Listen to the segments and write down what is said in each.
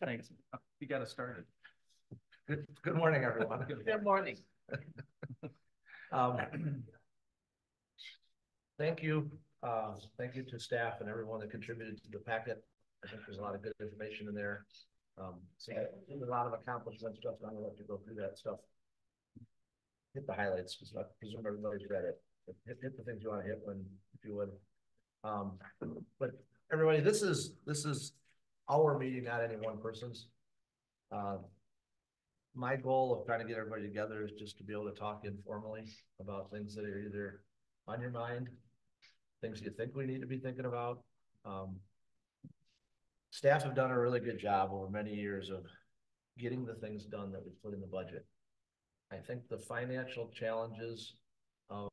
Thanks. You got us started. Good morning, everyone. Good morning. Um, Thank you. Thank you to staff and everyone that contributed to the packet. I think there's a lot of good information in there. So a lot of accomplishments, stuff. I'm gonna let you go through that stuff. Hit the highlights, because I presume everybody's read it. Hit the things you want to hit when, if you would. But everybody, this is our meeting, not any one person's. My goal of trying to get everybody together is just to be able to talk informally about things that are either on your mind, things you think we need to be thinking about. Staff have done a really good job over many years of getting the things done that we put in the budget. I think the financial challenges of,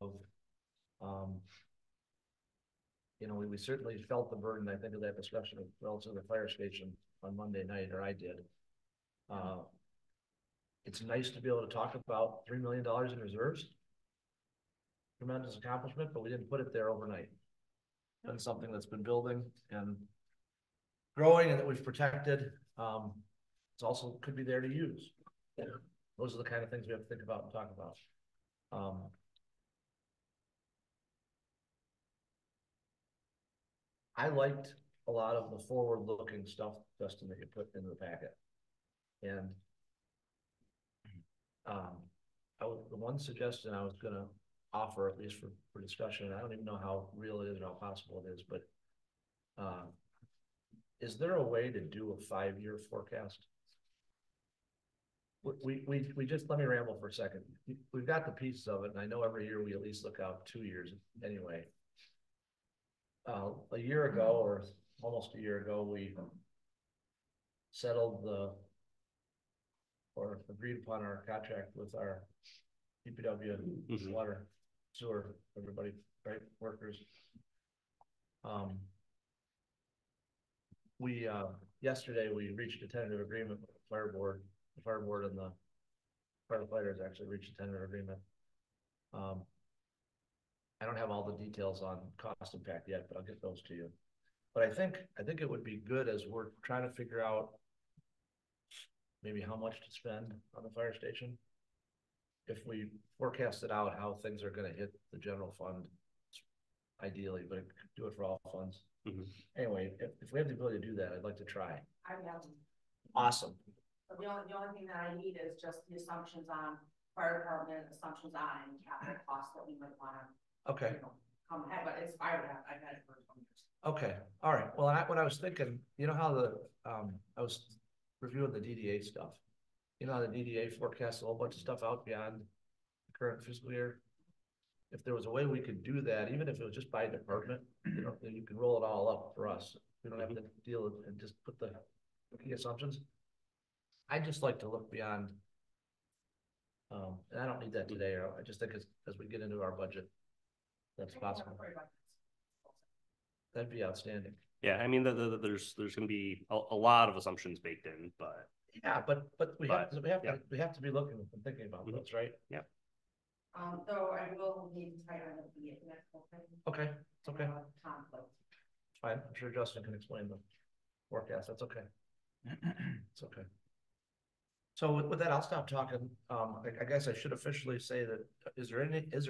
we certainly felt the burden, I think, of that discussion relative to the fire station on Monday night, or I did. It's nice to be able to talk about $3 million in reserves. Tremendous accomplishment, but we didn't put it there overnight. It's been something that's been building and growing and that we've protected. It's also could be there to use. Those are the kind of things we have to think about and talk about. I liked a lot of the forward-looking stuff, Justin, that you put into the packet. And the one suggestion I was going to offer, at least for discussion, and I don't even know how real it is or how possible it is, but is there a way to do a 5-year forecast? We just, let me ramble for a second. We've got the pieces of it, and I know every year we at least look out 2 years anyway. A year ago, or almost a year ago, we settled or agreed upon our contract with our DPW water, sewer, everybody, right, workers. Yesterday we reached a tentative agreement with the fire board. The fire board and the firefighters actually reached a tentative agreement. I don't have all the details on cost impact yet, but I'll get those to you. But I think it would be good, as we're trying to figure out maybe how much to spend on the fire station, if we forecasted out how things are going to hit the general fund, ideally, but do it for all funds. Anyway, if we have the ability to do that, I'd like to try. I have. Awesome. So the only thing that I need is just the assumptions on fire department, assumptions on capital costs that we might want to. Okay. Come ahead, but it's fire. I've had it for 20 years. Okay. All right. Well, what I was thinking, how I was reviewing the DDA stuff. How the DDA forecasts a whole bunch of stuff out beyond the current fiscal year. If there was a way we could do that, even if it was just by department, you can roll it all up for us. We don't have to deal with and just put the key assumptions. I just like to look beyond. And I don't need that today. I just think as we get into our budget, that's possible. That'd be outstanding. Yeah, I mean, there's going to be a lot of assumptions baked in, but yeah, but we have to be looking and thinking about those, right? Yeah. Though I will need to try to be at next. Okay, it's okay. Conflict. Fine. I'm sure Justin can explain the forecast. That's okay. It's okay. So with that, I'll stop talking. I guess I should officially say that is there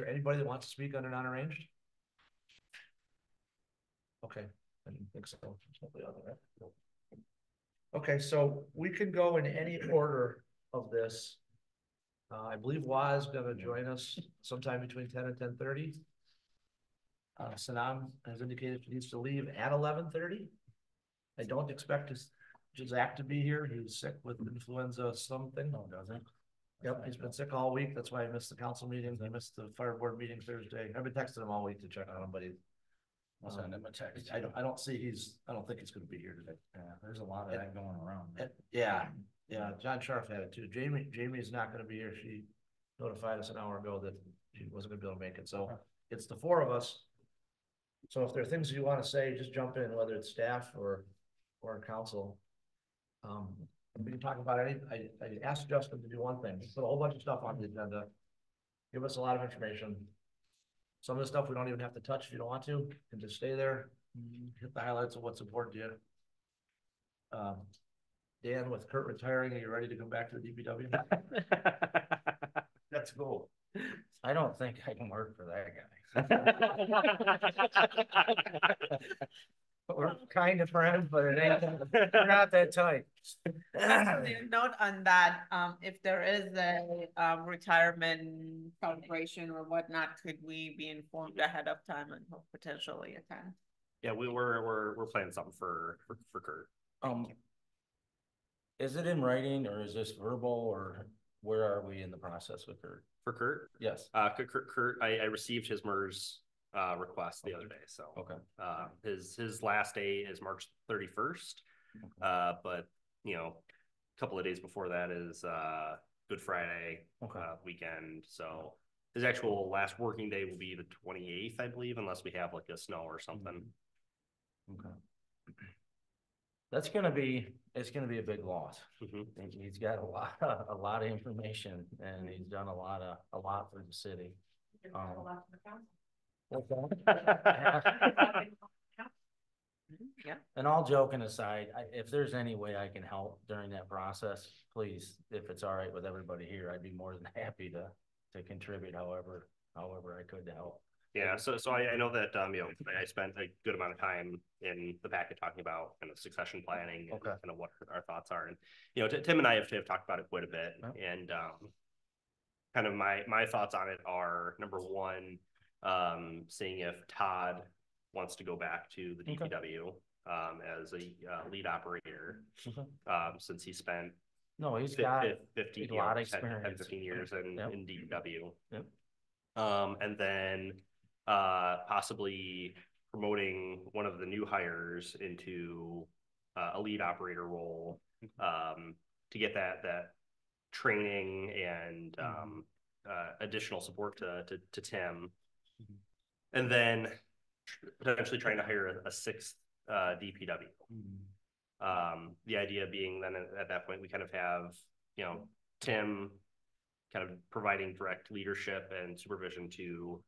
anybody that wants to speak under non-arranged? Okay, I didn't think so. Okay, so we can go in any order of this. I believe Waz is going to join us sometime between 10 and 10:30. Sanam has indicated he needs to leave at 11:30. I don't expect Zach to be here. He's sick with influenza something. No, doesn't. Yep, he's been sick all week. That's why I missed the council meeting. I missed the fire board meeting Thursday. I've been texting him all week to check on him, but I'll send him a text. I don't think he's going to be here today. Yeah, there's a lot of that going around. Yeah. John Sharf had it too. Jamie's not going to be here. She notified us an hour ago that she wasn't going to be able to make it. So it's the four of us. So if there are things you want to say, just jump in, whether it's staff or council. We can talk about it. I asked Justin to do one thing. Put a whole bunch of stuff on the agenda. Give us a lot of information. Some of the stuff we don't even have to touch if you don't want to. You can just stay there. Hit the highlights of what's important to you. Dan, with Kurt retiring, are you ready to come back to the DPW? That's cool. I don't think I can work for that guy. We're kind of friends, but it ain't, we're not that tight. Actually, a note on that, if there is a, retirement celebration or whatnot, could we be informed ahead of time and potentially attend? Yeah, we're planning something for Kurt. Is it in writing or is this verbal or where are we in the process with Kurt? For Kurt, Yes. Kurt, I received his MERS request the other day, so. Okay. His last day is March 31st. But you know, a couple of days before that is Good Friday Okay. weekend. So his actual last working day will be the 28th, I believe, unless we have like a snow or something. Okay. That's gonna be, it's gonna be a big loss. Mhm. He's got a lot of information and he's done a lot for the city. You're gonna go back to the council. Yeah. And all joking aside, if there's any way I can help during that process, please, if it's all right with everybody here, I'd be more than happy to contribute however I could to help. Yeah, so I know that you know, I spent a good amount of time in the packet talking about kind of succession planning and Okay. kind of what our thoughts are, and you know, Tim and I have talked about it quite a bit, and kind of my thoughts on it are, number one, seeing if Todd wants to go back to the DPW as a lead operator, since he spent No, he's got 50 a lot of 10, experience. 15 years in DPW. Yep. And then possibly promoting one of the new hires into a lead operator role, to get that training and additional support to Tim. And then potentially trying to hire a sixth DPW. The idea being then at that point, we kind of have, you know, Tim kind of providing direct leadership and supervision to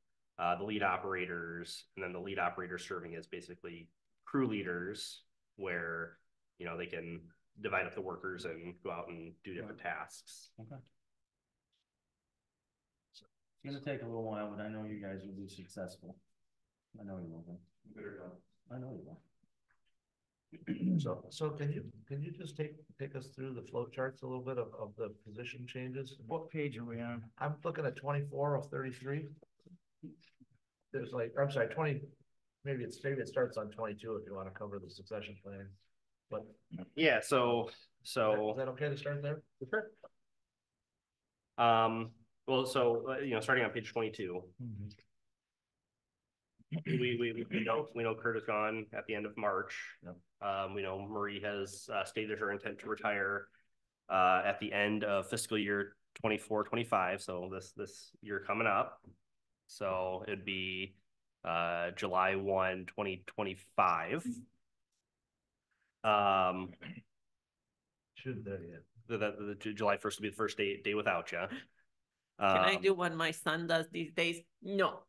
the lead operators, and then the lead operators serving as basically crew leaders, where, you know, they can divide up the workers and go out and do different tasks. Okay. It's gonna take a little while, but I know you guys will be successful. I know you will be. I know you will. So can you just take us through the flow charts a little bit of the position changes? What page are we on? I'm looking at 24 of 33. There's like, I'm sorry, 20, maybe it starts on 22 if you want to cover the succession plan. But Yeah, so is that okay to start there? well, so you know, starting on page 22, we know Kurt is gone at the end of March. Yep. We know Marie has stated her intent to retire at the end of fiscal year 24-25, so this year coming up. So it'd be July 1, 2025. Should there, yeah. The July 1st will be the first day without you. Can I do what my son does these days? No.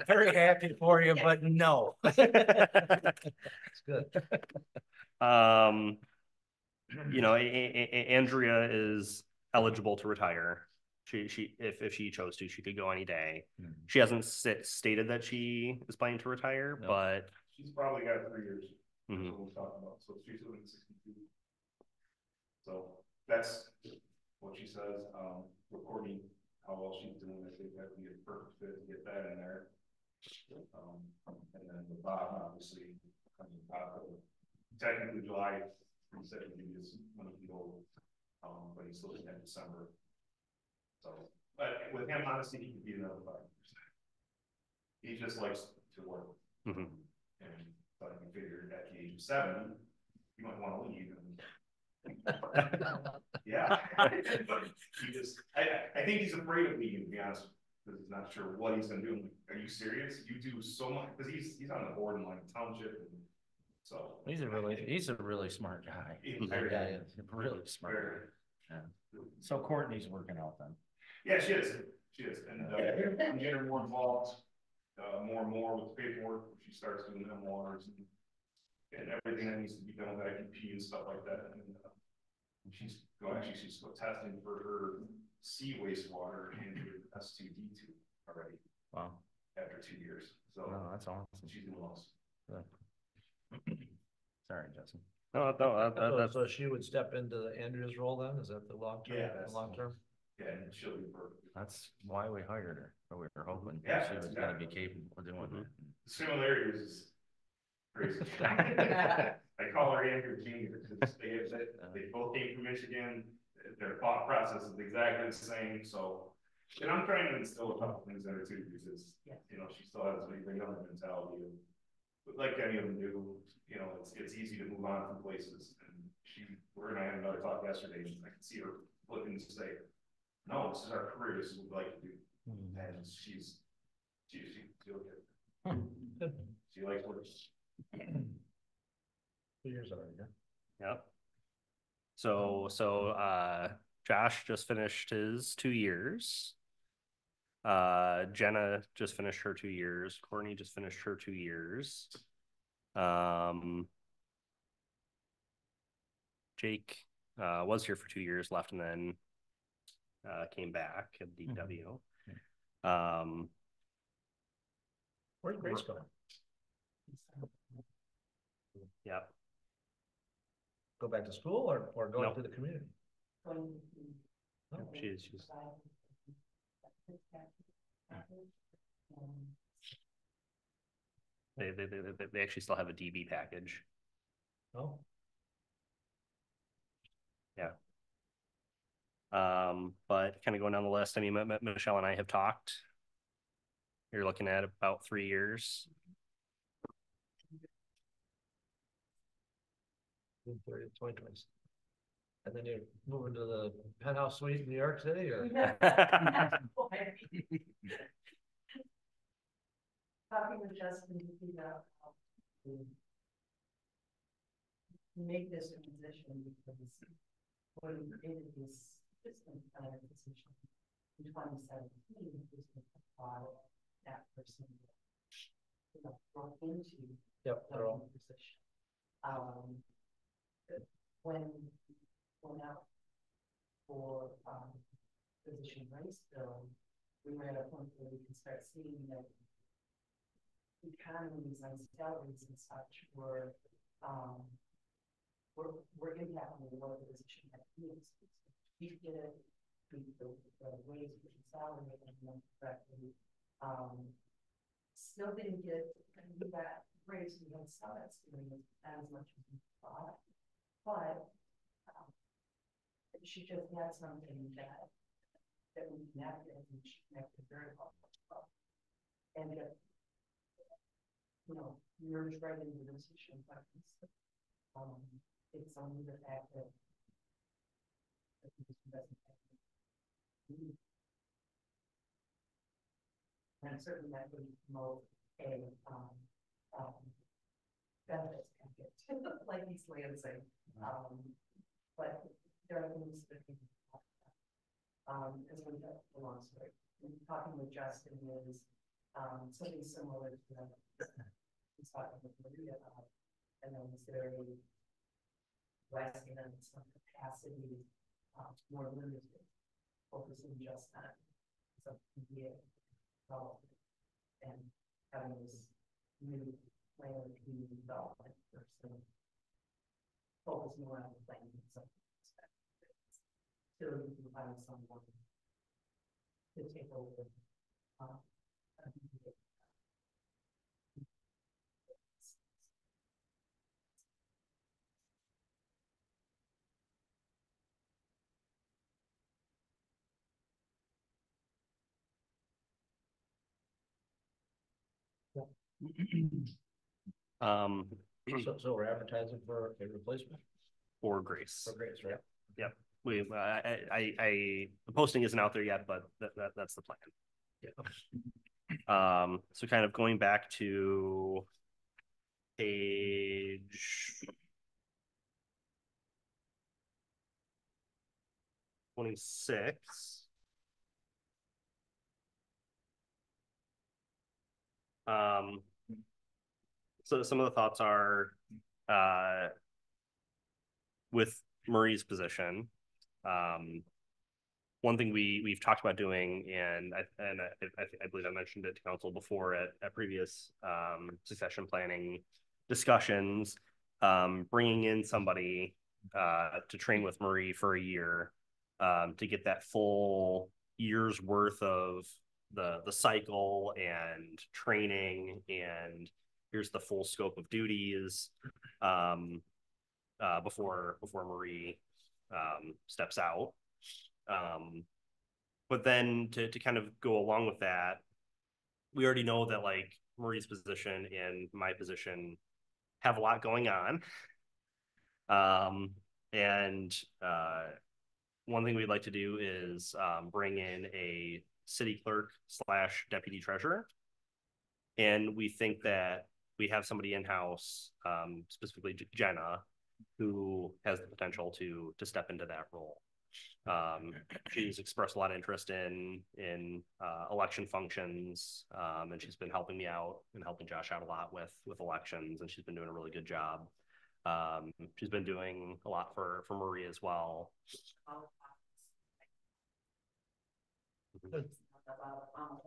Very happy for you, but no. It's good. You know, Andrea is eligible to retire. She if she chose to, she could go any day. She hasn't stated that she is planning to retire, No. but She's probably got 3 years. Mhm. That's what we're talking about. So she's living 62. So that's what she says. Recording how well she's doing, I think that would be a perfect fit to get that in there. And then the Bob, obviously, I mean, Bob, technically July 2nd is when he go, but he's looking at December. So, but with him, honestly, he could be another 5 years. He just likes to work. Mhm. And but you figure at the age of 70, you might want to leave. Yeah. He just, I think he's afraid of leaving, to be honest, because he's not sure what he's gonna do. I'm like, are you serious? You do so much, because he's on the board in like township, and so. He's a really smart guy. Very Yeah, good. he's a really smart Very. guy. So Courtney's working out then. Yeah, she is, and I'm getting her more involved, more and more with paperwork. She starts doing memoirs and and everything that needs to be done with IPP and stuff like that, and she's testing for her sea wastewater and her S2D2 already Wow, after 2 years, so no, that's awesome. she's doing awesome. Sorry, Justin. No, that's, So she would step into Andrea's role then? Is that the long term? Yeah, that's Long term? Yeah, and she'll be perfect. That's why we hired her, or we were hoping Yeah, she was that's gonna be exactly. capable of doing that. The similarities is crazy. I call her Andrew Junior, because they both came from Michigan, their thought process is exactly the same, so. And I'm trying to instill a couple things in her too, because, you know, she still has a young mentality of, but like any of them do, you know, it's easy to move on from places, and we're gonna have another talk yesterday, and I can see her looking to say, no, this is our career, this is what we like to do, and she's okay. She likes work. 2 years already, yeah. yep. So, Josh just finished his 2 years. Jenna just finished her 2 years. Courtney just finished her 2 years. Jake, was here for 2 years, left, and then, came back at DW. Where's Grace going? Yep. Go back to school or going Nope. to the community? She's they actually still have a DB package. Oh, Yeah. But kind of going down the list, I mean, Michelle and I have talked. You're looking at about 3 years. June 30th, 2020. And then you're moving to the penthouse suite in New York City, or? Talking with Justin to figure out how to make this transition, because when we created this system planner position in 2017, it was to apply that person, you know, brought into Yep, the they're all. position. When went out for position race bill, we were at a point where we can start seeing that economies and salaries and such were impacting the lower position that needs. We get it, the wage and salary and then correctly. Still didn't get that raise. We had some experience as much as we thought, but she just had something that we connected, and she connected very well. And you know, merge right into the position, but it's only the fact that the position doesn't have and certainly that would promote a benefits package, like East Lansing. But there are things that we can talk about. As we go along, sorry, talking with Justin is something similar to that. He's talking with Maria about, and then it's very resting on some capacity, more limited, focusing just on some PDA development and having this new plan of community development person focus more on the planning and some perspectives. Still, you can find someone to take over. So we're advertising for a replacement For Grace. for Grace, right? Yep. The posting isn't out there yet, but that's the plan. Yeah. So kind of going back to page 26. So some of the thoughts are, with Marie's position, one thing we've talked about doing, and I believe I mentioned it to council before at previous succession planning discussions, bringing in somebody to train with Marie for a year, to get that full year's worth of the cycle and training, and here's the full scope of duties before Marie steps out. But then to kind of go along with that, we already know that like Marie's position and my position have a lot going on. And one thing we'd like to do is bring in a city clerk / deputy treasurer. And we think that we have somebody in-house, specifically Jenna, who has the potential to step into that role. She's expressed a lot of interest in election functions, and she's been helping me out and helping Josh out a lot with elections, and she's been doing a really good job. She's been doing a lot for Marie as well. Almost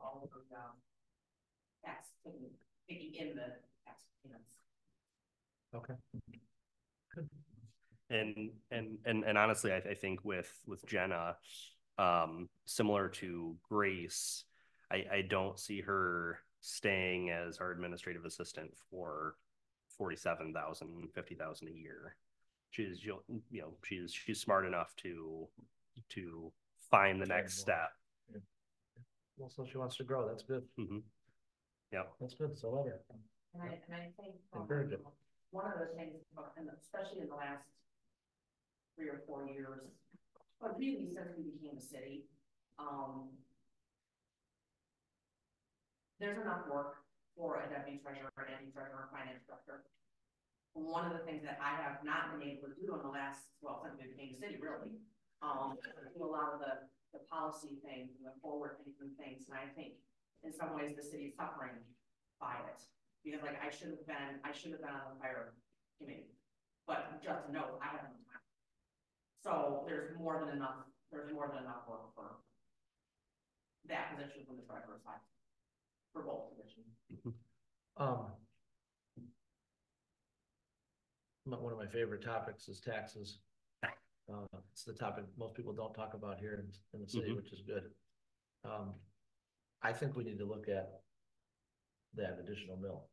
all of the tax taking in the tax payments. Okay. Good. And honestly, I think with Jenna, similar to Grace, I don't see her staying as our administrative assistant for $47,000, $50,000 a year. She's she's smart enough to find the next step. Yeah. Well, so she wants to grow. That's good. Mm-hmm. Yeah, that's good. So love her. And I think Encourage it. one of the things, and especially in the last 3 or 4 years, but really since we became a city, there's enough work for a deputy treasurer, an treasurer, finance director. One of the things that I have not been able to do in the last, well, since we became a city, really, do a lot of the policy things and the forward thinking things, and I think in some ways the city is suffering by it. Because like I should have been on the fire committee, but just know I haven't. So there's more than enough work for that position from the treasurer side, for both positions. One of my favorite topics is taxes. It's the topic most people don't talk about here in the city, which is good. I think we need to look at that additional mill.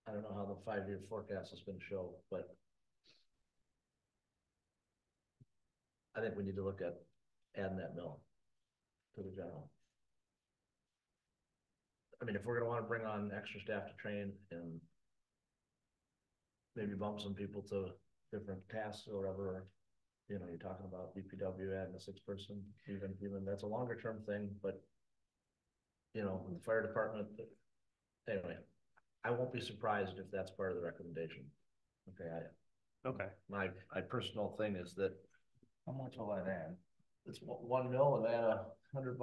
I don't know how the 5-year forecast is going to show, but I think we need to look at adding that mill to the general. I mean, if we're going to want to bring on extra staff to train and maybe bump some people to different tasks or whatever, you're talking about DPW adding a 6th person, even that's a longer term thing, but the fire department, anyway, I won't be surprised if that's part of the recommendation. Okay. My personal thing is that How much will that add? it's 1 mil and add $100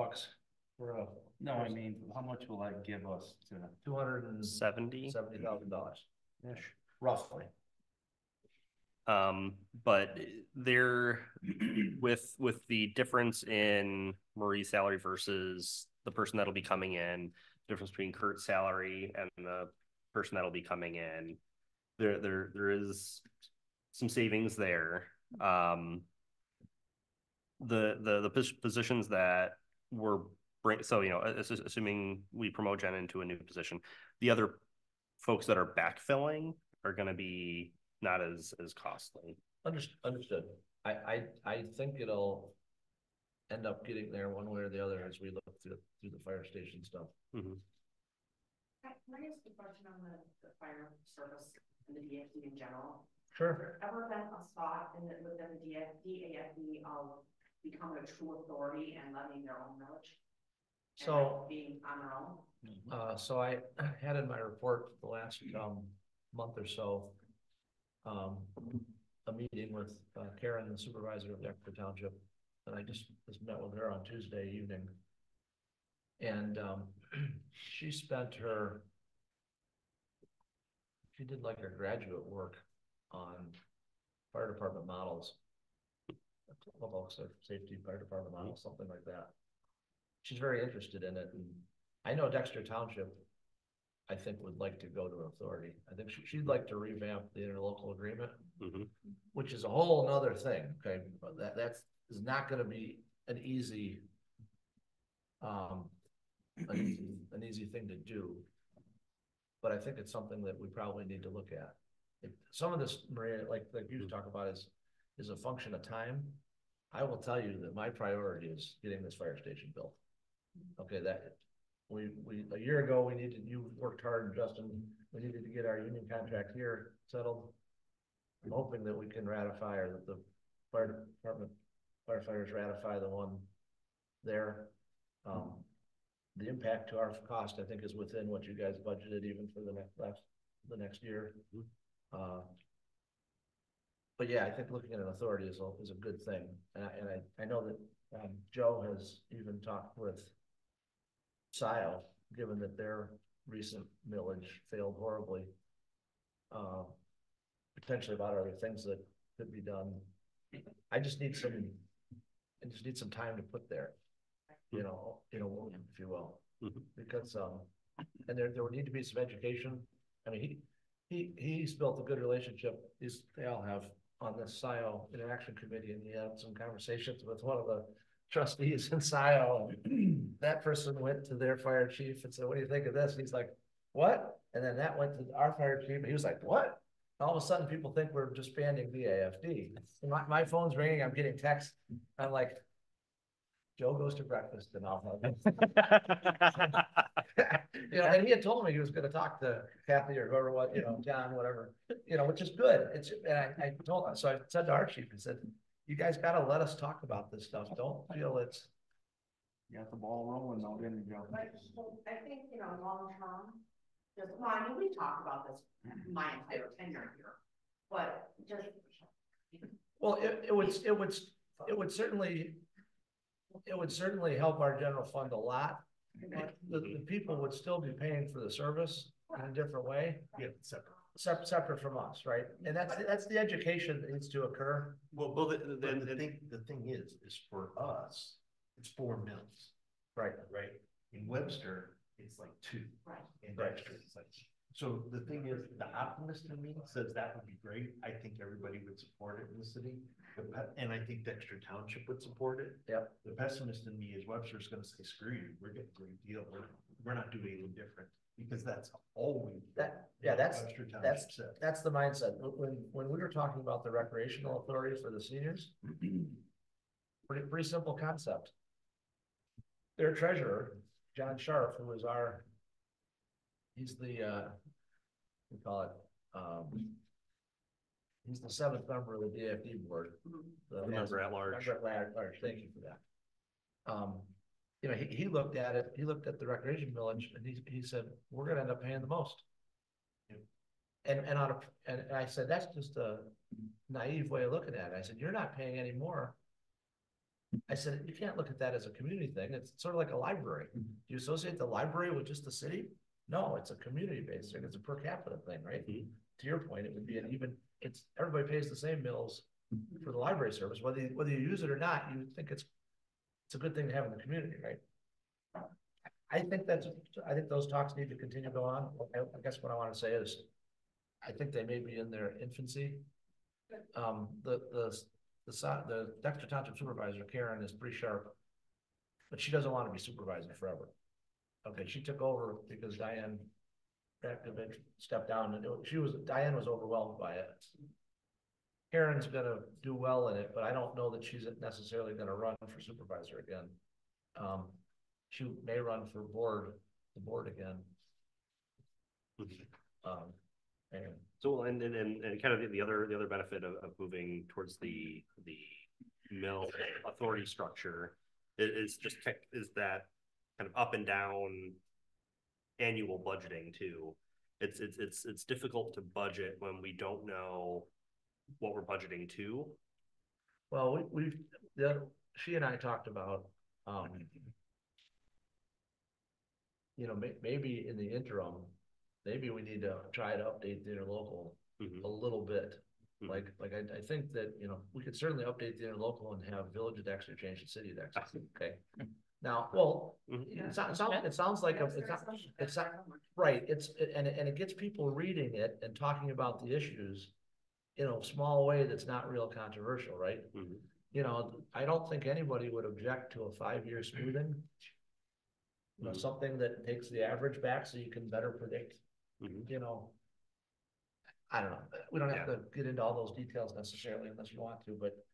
for a. No, I mean, how much will that give us to? $270,000 ish, roughly. But there, with the difference in Marie's salary versus the person that'll be coming in, difference between Kurt's salary and the person that'll be coming in, there is some savings there. The positions that we're assuming we promote Jen into a new position, the other folks that are backfilling are going to be not as costly. Understood. I think it'll end up getting there one way or the other as we look through the fire station stuff. Mm-hmm. Can I ask a question on the fire service and the DFD in general? Sure. Has there ever been a thought within the DAFD of becoming a true authority and levying their own millage? So being on their own? So I had in my report the last month or so a meeting with Karen, the supervisor of Decker Township, and I just met with her on Tuesday evening, and she did like her graduate work on fire department models. Public safety, fire department models, something like that. She's very interested in it, and I know Dexter Township, I think, would like to go to an authority. I think she'd like to revamp the interlocal agreement, Mhm. which is a whole nother thing, okay? But that's is not gonna be an easy an easy thing to do. But I think it's something that we probably need to look at. Some of this, Maria, like you talk about is a function of time. I will tell you that my priority is getting this fire station built. Okay, that we a year ago, you worked hard, Justin, we needed to get our union contract here settled. I'm hoping that we can ratify, or that the fire department firefighters ratify the one there. The impact to our cost, I think, is within what you guys budgeted even for the next year. But yeah, I think looking at an authority is a good thing. And I know that Joe has even talked with SIO, given that their recent millage failed horribly, potentially about other things that could be done. I just need some time to put there, you know, if you will, because and there would need to be some education. I mean, he's built a good relationship. They all have on this SIO interaction committee, and he had some conversations with one of the trustees in SIO. And that person went to their fire chief and said, "What do you think of this?" And he's like, "What?" And then that went to our fire chief, and he was like, "What?" All of a sudden, people think we're disbanding VAFD. My phone's ringing. I'm getting texts. I'm like, Joe goes to breakfast, and I'll have you know, and he had told me he was going to talk to Kathy or whoever, John, whatever, which is good. And I told him, so I said to our chief, I said, "You guys got to let us talk about this stuff. Don't feel it's." You got the ball rolling, now, didn't you, Joe? I think, long term, I mean, we've talked about this my entire tenure here, but just. Well, it would certainly help our general fund a lot. The people would still be paying for the service in a different way. Yeah, Separate from us, right? And that's the education that needs to occur. Well, the thing is for us, it's 4 mills. Right. Right. In Webster, it's like 2. Right. In Dexter, it's like, so the thing is, the optimist in me says that would be great. I think everybody would support it in the city. And I think Dexter Township would support it. Yep. The pessimist in me is Webster's gonna say, screw you, we're getting a great deal. We're not doing anything different, because that's always. Webster Township said. That's the mindset. When we were talking about the recreational authority for the seniors, pretty simple concept. Their treasurer, John Sharp, who is he's the we call it he's the 7th member of the DFD board. Member at large. Member at large. Thank you for that. He looked at it. He looked at the recreation village, and he said, "We're going to end up paying the most." And I said, "That's just a naive way of looking at it." I said, "You're not paying any more." I said, "You can't look at that as a community thing. It's sort of like a library. Do you associate the library with just the city? No, it's a community-based thing. It's a per capita thing, right?" To your point, it would be everybody pays the same mills for the library service, whether you use it or not. You think it's a good thing to have in the community, right? I think those talks need to continue to go on. I guess what I want to say is, I think they may be in their infancy. The Dexter Township supervisor, Karen, is pretty sharp, but she doesn't want to be supervisor forever. Okay, she took over because Diane Rakovic stepped down, and Diane was overwhelmed by it. Karen's gonna do well in it, but I don't know that she's necessarily gonna run for supervisor again. She may run for the board again. And So, and kind of the other benefit of moving towards the mill authority structure is that kind of up and down annual budgeting too. It's difficult to budget when we don't know what we're budgeting to. Well, she and I talked about, maybe in the interim, maybe we need to try to update the interlocal a little bit. I think that, you know, we could certainly update the interlocal and have village of Dexter change to city of Dexter, okay? Now, well, Mhm. it sounds like, it's not, right, and it gets people reading it and talking about the issues in a small way that's not real controversial, right? Mhm. You know, I don't think anybody would object to a 5-year smoothing. You know, Mhm. something that takes the average back so you can better predict, Mhm. you know. I don't know, we don't have to get into all those details necessarily unless you want to, but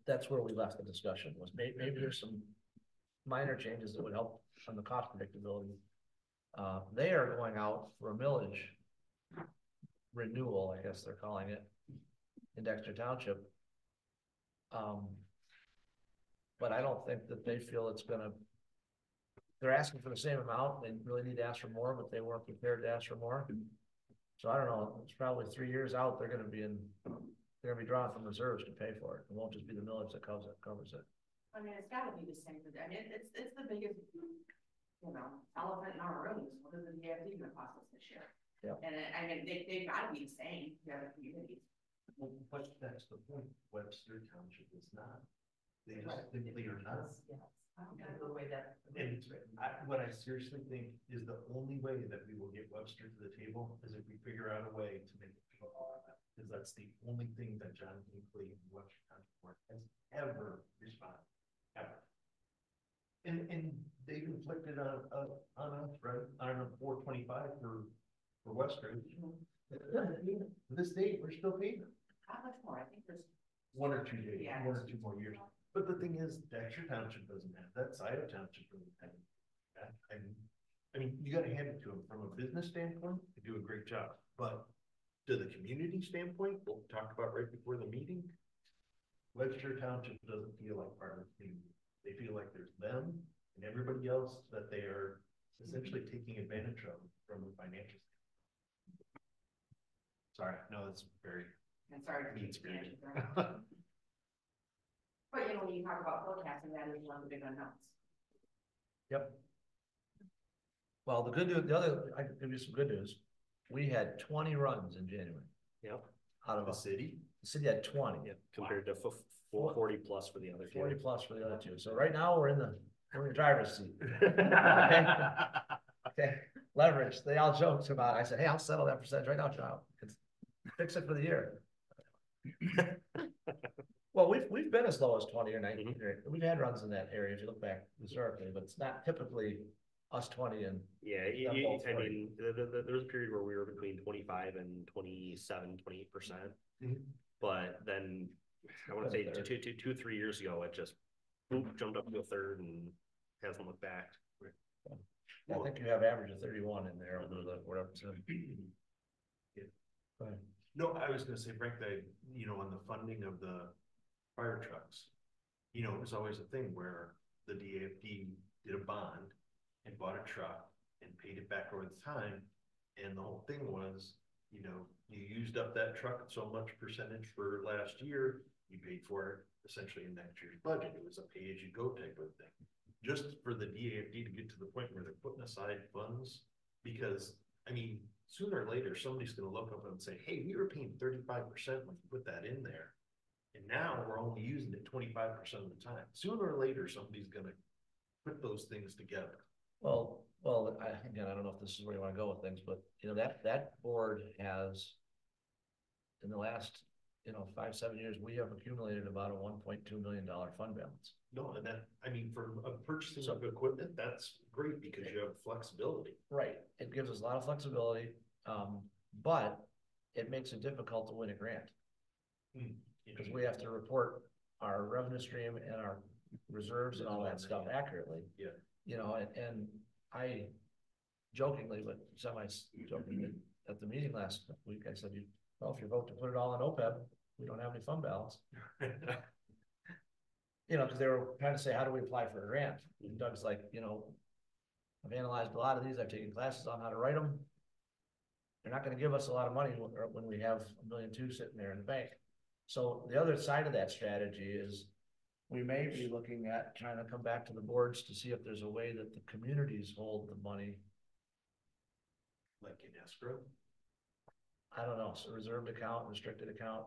that's where we left the discussion, was maybe there's some minor changes that would help on the cost predictability. They are going out for a millage renewal, I guess they're calling it, in Dexter Township. But I don't think that they feel it's gonna, they're asking for the same amount, they really need to ask for more, but they weren't prepared to ask for more. So I don't know, it's probably 3 years out, they're gonna be drawing from reserves to pay for it. It won't just be the millage that covers it. I mean, it's gotta be the same, I mean, it's the biggest, you know, elephant in our rooms. What is the DFD gonna cost us this year? Yeah. And I mean, they've gotta be the same, the other communities. Well, but that's the point, Webster Township is not. They Right. just simply are not. Yes, because of the way that. And it's written. what I seriously think is the only way that we will get Webster to the table is if we figure out a way to make it pay for that. Because that's the only thing that John Hinckley and Webster Township Board has ever responded, ever. And they've inflicted on us, right, on a 425 for Webster. To this date, we're still paying them. How much more? I think there's. 1 or 2 days, Yeah. 1 or 2 more years. But the thing is, Dexter Township doesn't have that, Scioto Township doesn't have that. I mean, you gotta hand it to them from a business standpoint, they do a great job, but to the community standpoint, what we talked about right before the meeting, Webster Township doesn't feel like part of the community. They feel like there's them and everybody else that they are essentially taking advantage of from a financial standpoint. Sorry, no, it's very. And sorry to be mean-spirited. But you know, when you talk about forecasting, that is one of the big unknowns. Yep. Well, the good news, I can give you some good news. We had 20 runs in January. Yep. Out of The the city, city had 20. Yeah, compared to 40 plus for the other 40 two. plus for the other two. So right now we're in the driver's seat. Okay, leverage. They all joked about it. I said, hey, I'll settle that percentage right now, John. Fix it for the year. Well, we've been as low as 20 or 19. We've had runs in that area if you look back historically, but it's not typically us 20 and. Yeah, Them both I 40. mean, there was a period where we were between 25 and 27, 28%. Mhm. But then I want to say 2-3 years ago, it just jumped up to a third and hasn't looked back. I think you have average of 31 in there over the whatever. Yeah. Go ahead. no, I was gonna say, Frank, that, you know, on the funding of the fire trucks, you know, it was always a thing where the DAFD did a bond and bought a truck and paid it back over the time. And the whole thing was, you know, you used up that truck so much percentage for last year, you paid for it essentially in next year's budget. It was a pay-as-you-go type of thing. Just for the DAFD to get to the point where they're putting aside funds, because, I mean, sooner or later, somebody's gonna look up and say, hey, we were paying 35% when you put that in there. And now we're only using it 25% of the time. Sooner or later, somebody's gonna put those things together. Well, again, I don't know if this is where you want to go with things, but you know, that board has, in the last, 5-7 years, we have accumulated about a $1.2 million fund balance. No, and that, I mean, for a purchasing of equipment, that's great because you have flexibility. Right. It gives us a lot of flexibility, but it makes it difficult to win a grant. Because we have to report our revenue stream and our reserves and all that stuff accurately. Yeah. And I jokingly, but semi-jokingly, at the meeting last week, I said, well, if you vote to put it all in OPEB, we don't have any fund balance. Because they were trying to say, how do we apply for a grant? And Doug's like, I've analyzed a lot of these, I've taken classes on how to write them. They're not gonna give us a lot of money when we have $1.2 million sitting there in the bank. So the other side of that strategy is we may be looking at trying to come back to the boards to see if there's a way that the communities hold the money. Like in escrow. I don't know, so reserved account, restricted account,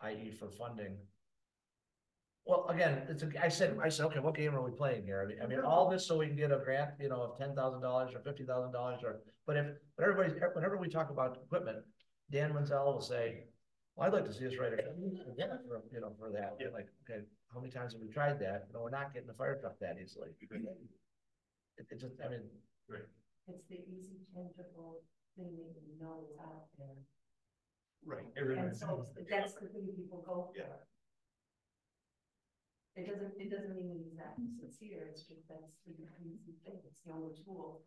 i.e. for funding. Well, again, I said, okay, what game are we playing here? I mean, all this so we can get a grant, you know, of $10,000 or $50,000 but whenever we talk about equipment, Dan Menzel will say, well, I'd like to see us write a, for that. Yeah. Like, okay, how many times have we tried that? No, we're not getting the fire truck that easily. It just, I mean. Right. It's the easy, tangible thing that you know is out there. Right. And so that's the thing people go for. Yeah. It doesn't mean he's not sincere, it's just that's the easy thing, it's the only tool.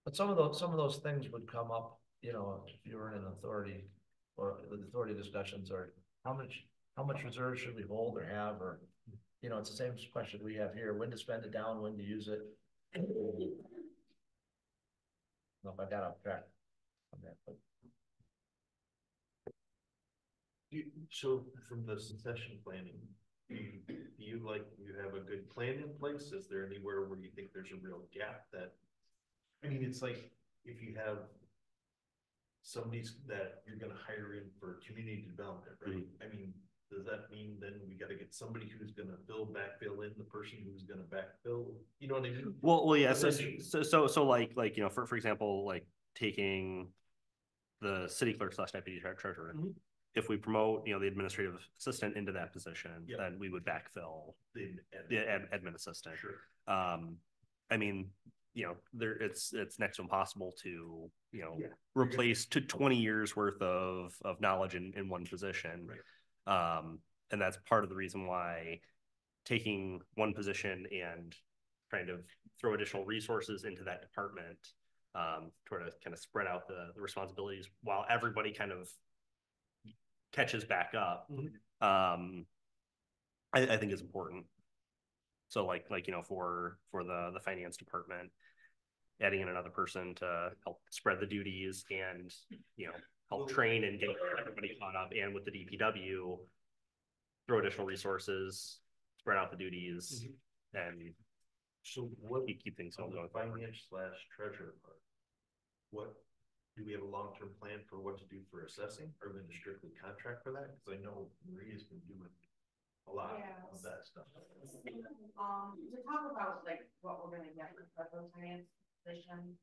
But some of those things would come up, you know, if you were in an authority or the authority discussions, or how much reserve should we hold or have, or, you know, it's the same question we have here, when to spend it down, when to use it. I don't know if I got off track on that, but. So from the succession planning, do you have a good plan in place? Is there anywhere where you think there's a real gap that, I mean, it's like if you have somebody that you're gonna hire in for community development, right? I mean, does that mean then we gotta get somebody who's gonna backfill in the person who's gonna backfill? You know what I mean? Well, yeah. So like, you know, for example, like taking the city clerk / deputy treasurer. Mhm. If we promote, you know, the administrative assistant into that position, Yep. then we would backfill The the admin assistant. Sure. I mean, you know, it's next to impossible to, you know, Yeah. replace 20 years worth of knowledge in one position. Right. And that's part of the reason why taking one position and trying to throw additional resources into that department, to kind of spread out the responsibilities while everybody kind of catches back up. Mhm. I think is important. So like, you know, for the finance department, adding in another person to help spread the duties and, you know, help train and get everybody caught up, and with the DPW, throw additional resources, spread out the duties, and So what, keep things on going. the finance / treasurer part, what, do we have a long-term plan for what to do for assessing? Are we going to strictly contract for that? Because I know Maria's been doing a lot of that stuff. To talk about like what we're gonna get for federal finance position,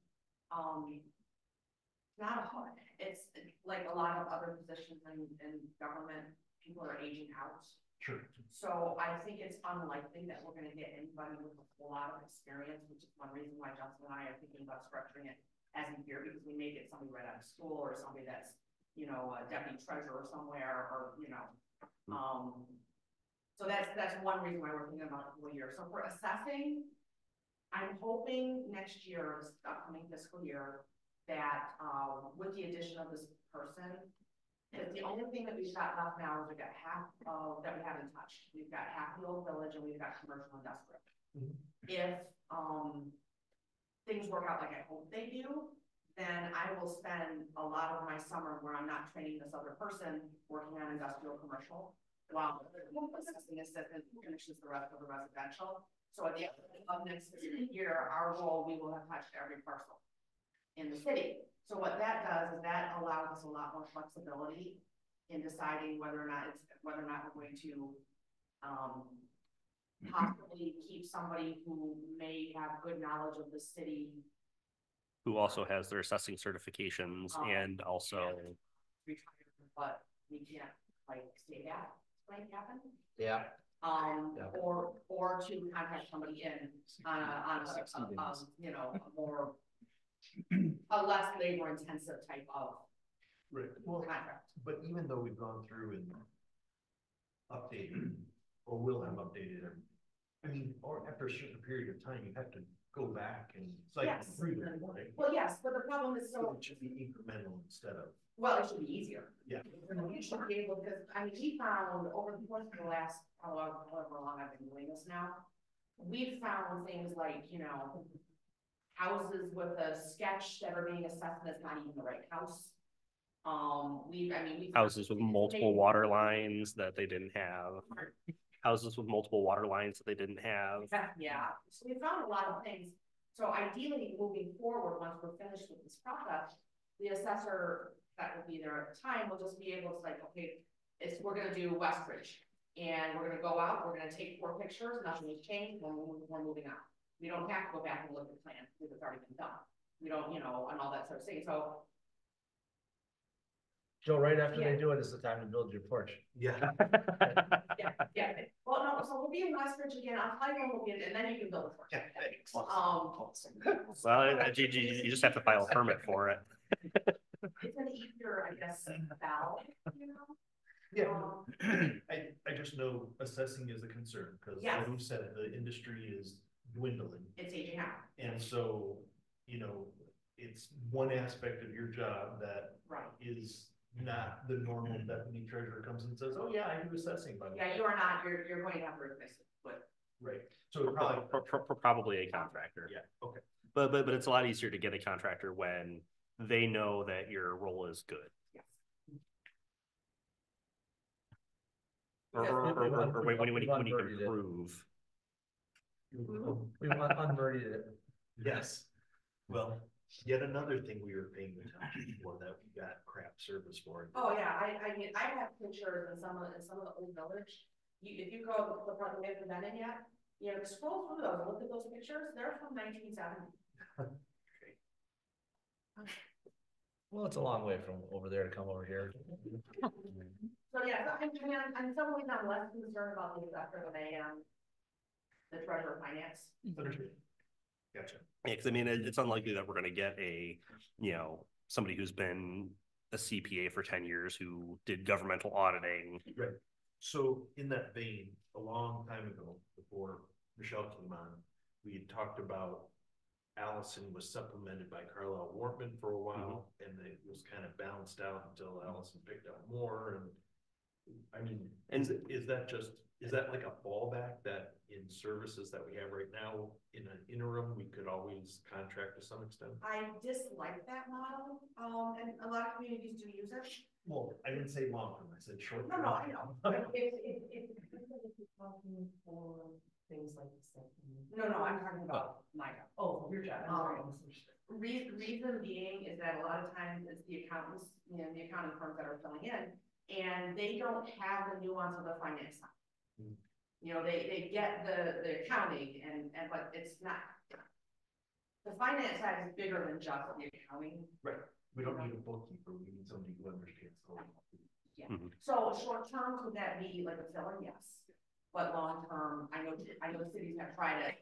not a hard, it's like a lot of other positions in government, people are aging out. Sure. So I think it's unlikely that we're gonna get anybody with a whole lot of experience, which is one reason why Justin and I are thinking about structuring it as a year, because we may get somebody right out of school or somebody that's, you know, a deputy treasurer somewhere, or, you know, so that's one reason why we're thinking about a whole year. So for assessing, I'm hoping next year, this upcoming fiscal year, that with the addition of this person, because the only thing that we've got left now is we've got half of that we haven't touched. We've got half the old village and we've got commercial industrial. If things work out like I hope they do, then I will spend a lot of my summer where I'm not training this other person working on industrial commercial, while the assessing assistant finishes the rest of the residential. So at the end of next year, our goal, we will have touched every parcel in the city. So what that does is that allows us a lot more flexibility in deciding whether or not we're going to possibly keep somebody who may have good knowledge of the city, Who also has their assessing certifications, and also but we can't like stay that like happen. Yeah. Or to contact somebody in on a you know, a less labor intensive type of contract. But even though we've gone through and updated, or will have updated everything, I mean, or after a certain period of time, you have to go back and cycle Yes. through that, right? Well, yes, but the problem is, So so, it should be incremental instead of. well, it should be easier. Yeah. You should be able, because, I mean, we found over the course of the last, however long I've been doing this now, we've found things like, you know, houses with a sketch that are being assessed that's not even the right house. We houses with multiple water lines that they didn't have. Houses with multiple water lines that they didn't have. Yeah, so we found a lot of things. So ideally, moving forward, once we're finished with this product, the assessor that will be there at the time will just be able to like, okay, we're gonna do Westridge. And we're gonna go out, we're gonna take 4 pictures, nothing has changed, we're moving on. We don't have to go back and look at the plan, because it's already been done. We don't, and all that sort of thing, so. Joe, right after they do it is the time to build your porch. Yeah. Yeah, well, no, so we'll be in Westridge again, I'll tell you when we'll be in, and then you can build a porch. Well, you just have to file a permit for it. It's an easier, I guess, valve, Yeah, I just know assessing is a concern, because Yes. like you said, the industry is dwindling. It's aging out, And so, it's one aspect of your job that right? is not the normal deputy treasurer comes and says, oh yeah, I do assessing, by the way. Yeah, you are not, you're going to have to replace it with. Right, so it probably, Probably a contractor. yeah, okay. But it's a lot easier to get a contractor when they know that your role is good. Yes. Or when you can prove. We unmurdered it. Yes. Well, yet another thing we were paying attention for that we got crap service for. Oh, yeah, I mean, I have pictures in some of the old village. If you go to the part that we haven't done it yet, scroll through those, look at those pictures, they're from 1970. Well, it's a long way from over there to come over here. So yeah, I mean, I'm some ways I'm less concerned about the assessor than I am the treasurer of finance. Gotcha. Yeah, because I mean, it's unlikely that we're going to get somebody who's been a CPA for 10 years who did governmental auditing. Right. So in that vein, a long time ago, before Michelle came on, we had talked about Allison was supplemented by Carlisle Wortman for a while, and it was kind of balanced out until Allison picked up more. And I mean, is that like a fallback that in services that we have right now in an interim, we could always contract to some extent? I dislike that model, and a lot of communities do use it. Well, I didn't say long term, I said short term. No, I know. If you're talking for things like this. No, I'm talking about my job. Oh, your job. Reason being is that a lot of times it's the accountants, the accounting firms that are filling in, and they don't have the nuance of the finance side. They get the accounting but it's not. The finance side is bigger than just the accounting. Right. We don't need a bookkeeper, we need somebody who understands the whole. Yeah. So short term, could that be like a fill-in? Yes. But long term, I know the cities have tried it.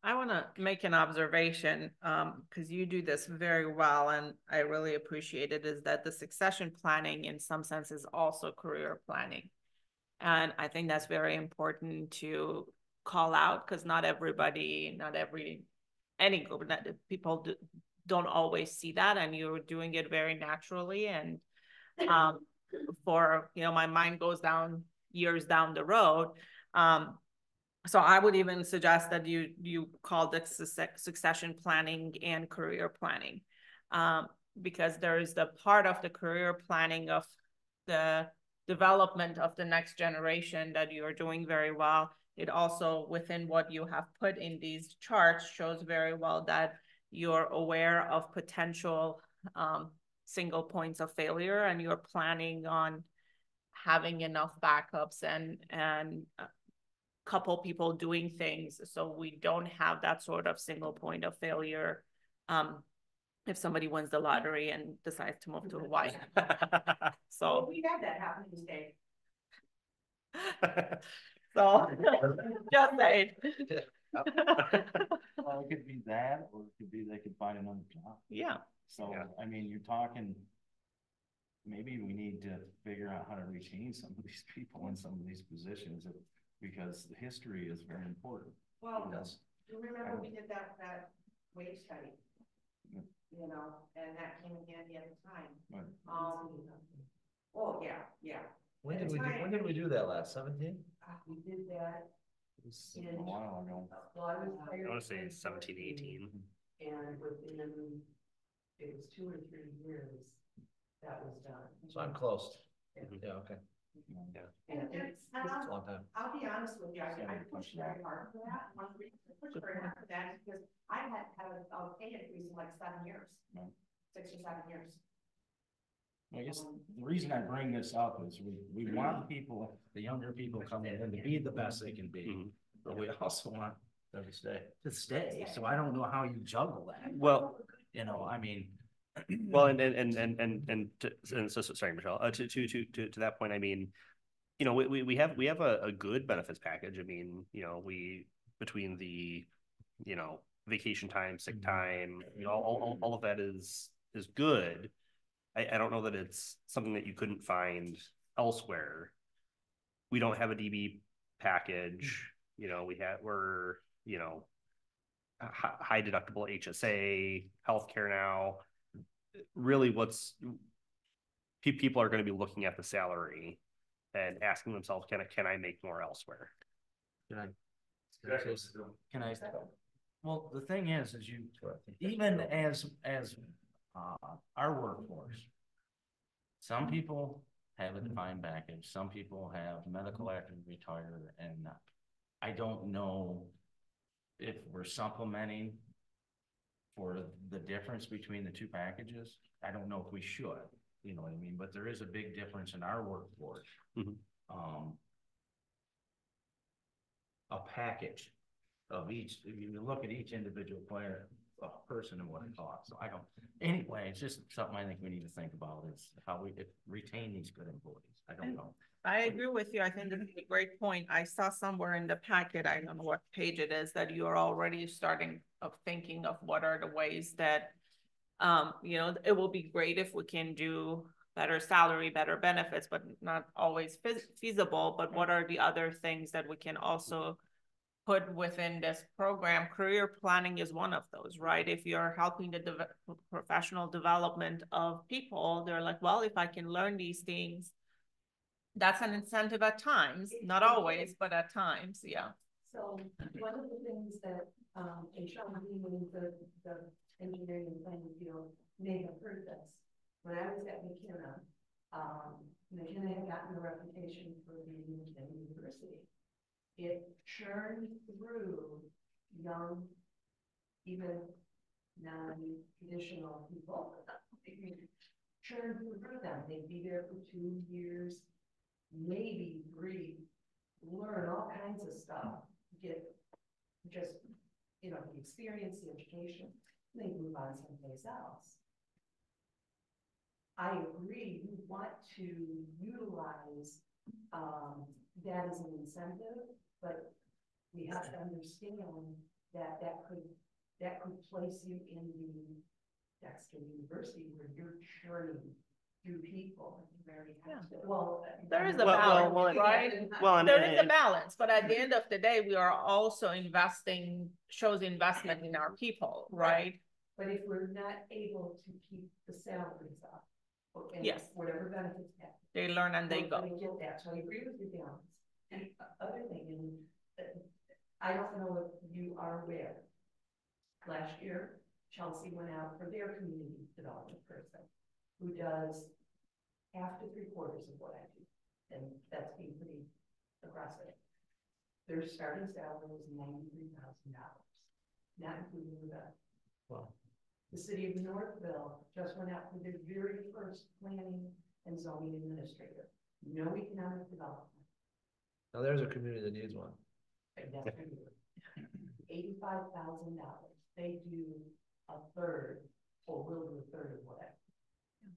I want to make an observation, because you do this very well, and I really appreciate it, is that the succession planning in some sense is also career planning. And I think that's very important to call out, because any group that people don't always see that, and you're doing it very naturally. And my mind goes down years down the road. So I would even suggest that you call this succession planning and career planning, because there is the part of the career planning of the development of the next generation that you are doing very well. It also, within what you have put in these charts, shows very well that you're aware of potential single points of failure, and you're planning on having enough backups and couple people doing things so we don't have that sort of single point of failure if somebody wins the lottery and decides to move to Hawaii. So we had that happen in the state. So just saying. Well, it could be that, or it could be they could find another job. Yeah. So, Yeah. I mean, you're talking, maybe we need to figure out how to retain some of these people in some of these positions, because the history is very important. Well, Yes. you remember we did that wage study, and that came in handy at the time. Right. Oh, yeah. When did we do that last? 17? We did that. It was a while ago. Well, I was I hired. want to say 17, 18. And within, it was 2 or 3 years, that was done. So I'm close. Yeah. Yeah, okay. And It's a long time. I'll be honest with you, I pushed very hard for that. One of the reasons I pushed very hard for that is because I had had a pay increase in like 7 years. Right. 6 or 7 years. I guess the reason I bring this up is we want people, The younger people coming in to be the best they can be, Mhm. but we also want Every stay. to stay, so I don't know how you juggle that. Well, You know, I mean. well, and so sorry, Michelle, to that point, I mean, you know, we have a good benefits package. I mean, you know, between the, you know, vacation time, sick time, you know, all of that is good. I don't know that it's something that you couldn't find elsewhere. We don't have a DB package, you know, we're, you know, high deductible HSA, healthcare now. Really people are going to be looking at the salary and asking themselves, can I make more elsewhere? Can I, well, the thing is you, even as our workforce, some people have a defined package, some people have medical after retire, and I don't know if we're supplementing for the difference between the two packages. I don't know if we should, you know what I mean, but there is a big difference in our workforce. Mhm. A package of each, if you look at each individual player, person and what it costs. So I don't, anyway, it's just something I think we need to think about is how we retain these good employees. I don't know. I agree with you. I think this is a great point. I saw somewhere in the packet, I don't know what page it is, that you're already starting of thinking of what are the ways that, you know, it will be great if we can do better salary, better benefits, but not always feasible. But what are the other things that we can also put within this program? Career planning is one of those, right? If you're helping the professional development of people, they're like, well, if I can learn these things, that's an incentive at times, not always, but at times, yeah. So one of the things that, and Sean, being the engineering and planning field may have heard this. When I was at McKenna, McKenna had gotten a reputation for being a university. It churned through young, even non-traditional people. Churned through them. They'd be there for 2 years, maybe 3, learn all kinds of stuff, get just, you know, the experience, the education, and they move on someplace else. I agree, you want to utilize that as an incentive, but we have to understand that that could place you in the Dexter University where you're churning through people. Yeah. Well, There is a Well, balance, well, right? Well, and, There is a and- balance, but at the end of the day, we are also investing, shows investment in our people, right? but if we're not able to keep the salaries up, and Yes. whatever benefits have. They learn and they I go. get that, so I agree with your balance. And other thing, and I don't know if you are aware, last year, Chelsea went out for their community development person, who does half to 3/4 of what I do, and that's being pretty aggressive. Their starting salary was $93,000, not including the benefits. Wow. The city of Northville just went out for their very first planning and zoning administrator. No economic development. Now there's a community that needs one. That's $85,000. They do a third, or will do a third of what I do.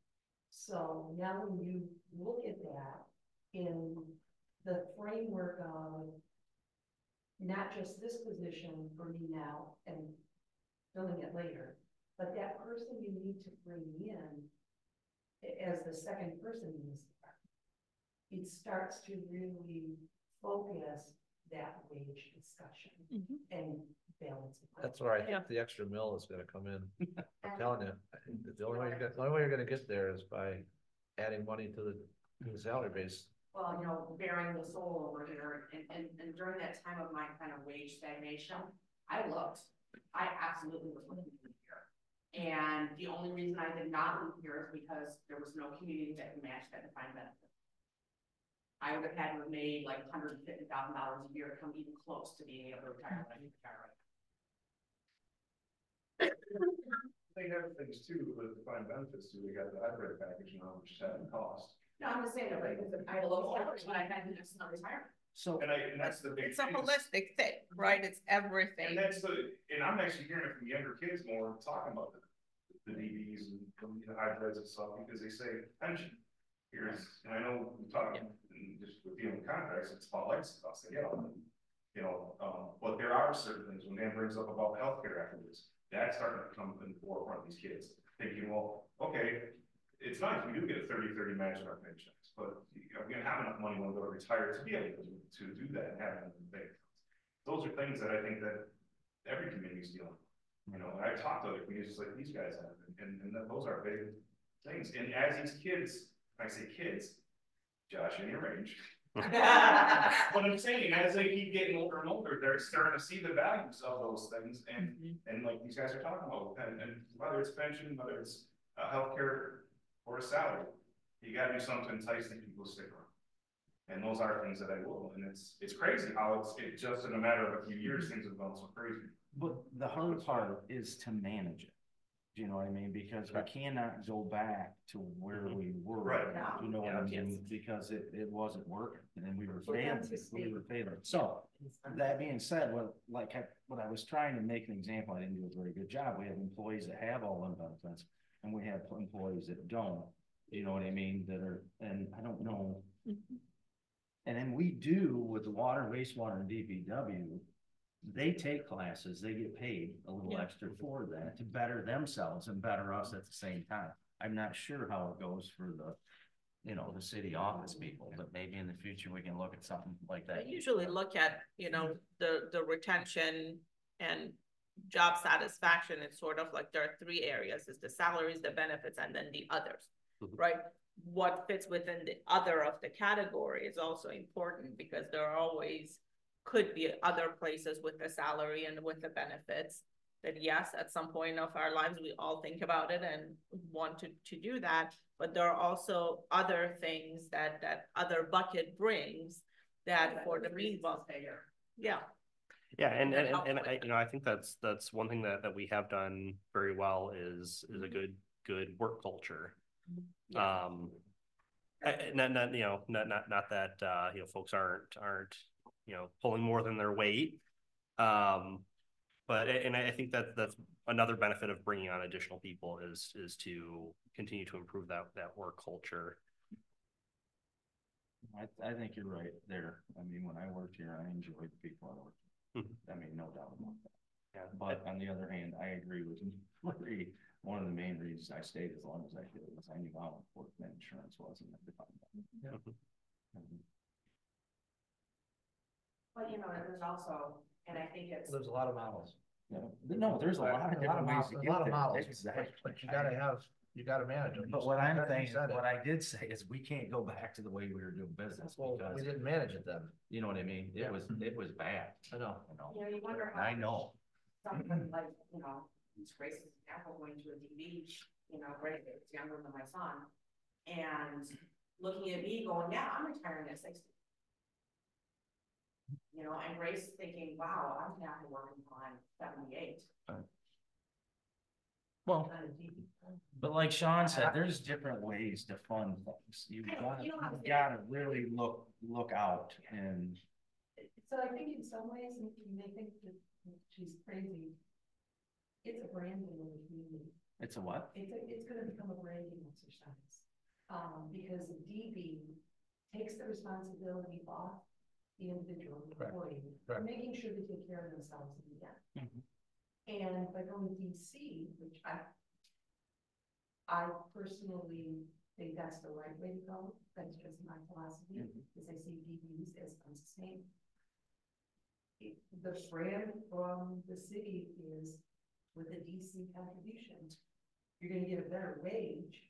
So now when you look at that in the framework of not just this position for me now and filling it later, but that person you need to bring in as the second person in this department, it starts to really focus that wage discussion and balance it. That's where I Yeah. think the extra mill is gonna come in. I'm telling you, the only way you're gonna get there is by adding money to the salary base. Well, you know, bearing the soul over here, and during that time of my kind of wage stagnation, I absolutely was looking to leave here. And the only reason I did not leave here is because there was no community that could match that defined benefit. I would have had to have made like $150,000 a year to come even close to being able to retire when I need to retire. They have things too, with defined benefits too, we got the hybrid package now, which doesn't cost. No, I'm just saying that, like, I had a low salary when I had to just not retire. So, And that's the big It's a thing. holistic thing, right? It's everything. And that's and I'm actually hearing it from younger kids more talking about the DBs and the hybrids and stuff, because they say pension. And I know we talk, just with dealing with contracts, it's about life stuff, they get on them. You know, but there are certain things, when Dan brings up about healthcare afterwards, that's starting to come in the forefront of these kids, thinking, well, okay, it's nice, we do get a 30-30 match in our paychecks, but are we gonna have enough money when we go to retire to be able to do that and have it in the bank? Those are things that I think that every community is dealing with. You know, and I've talked to other communities just like these guys have, and those are big things. And as these kids, I say kids, Josh, in your range. What I'm saying, as they keep getting older and older, they're starting to see the values of those things, and like these guys are talking about, and whether it's pension, whether it's healthcare or a salary, you got to do something to entice these people to stick around. And those are things that I will, and it's crazy how it's just in a matter of a few years things have gone so crazy. but the hard part is to manage it. Do you know what I mean? Because we cannot go back to where we were. Right. You know what I mean? Because it wasn't working and we were failing. So that being said, what I was trying to make an example, I didn't do a very good job. We have employees that have all them benefits and we have employees that don't, you know what I mean? That are, and I don't know. And then we do with the water, wastewater and DPW, they take classes, they get paid a little extra for that to better themselves and better us at the same time. I'm not sure how it goes for the, you know, the city office people, but maybe in the future we can look at something like I that. usually look at, you know, the retention and job satisfaction. It's sort of like there are three areas, is the salaries, the benefits, and then the others, right? What fits within the other of the category is also important because there are always could be other places with the salary and with the benefits that yes, at some point of our lives, we all think about it and want to do that. But there are also other things that other bucket brings that for the meanwhile. Yeah. Yeah, and I, you know, I think that's one thing that we have done very well is a good work culture. Yeah. Not you know, not that you know, folks aren't you know, pulling more than their weight. But I think that's another benefit of bringing on additional people is to continue to improve that work culture. I think you're right there. I mean, when I worked here, I enjoyed the people I worked with. I mean, no doubt about that. Yeah. But on the other hand, I agree with Marie. One of the main reasons I stayed as long as I did was I knew how important insurance was and I defined that. But you know, there's also, and I think it's. There's a lot of models. Yeah. No, there's a lot of different ways to A get lot of there. models, Exactly. but you gotta manage them. But what I'm saying, said it. what I did say is we can't go back to the way we were doing business Well, because, we didn't manage it then. you know what I mean? It was bad. I know. You know, you wonder how. I know. Something like, you know, it's Grace's example going to a DB, you know, Grace is younger than my son. And looking at me going, yeah, I'm retiring at 60. You know, and Grace thinking, wow, I'm gonna have to work until I'm 78. Well, but like Sean said, there's different ways to fund things. You gotta really look out and. So I think in some ways, you may think that she's crazy. It's a branding in the community. It's a what? It's gonna become a branding exercise. Because the DB takes the responsibility off the individual employee, for making sure they take care of themselves in the end. And by going DC, which I personally think that's the right way to go. That's just my philosophy, because I see DBs as unsustainable. The brand from the city is with a DC contribution, you're gonna get a better wage.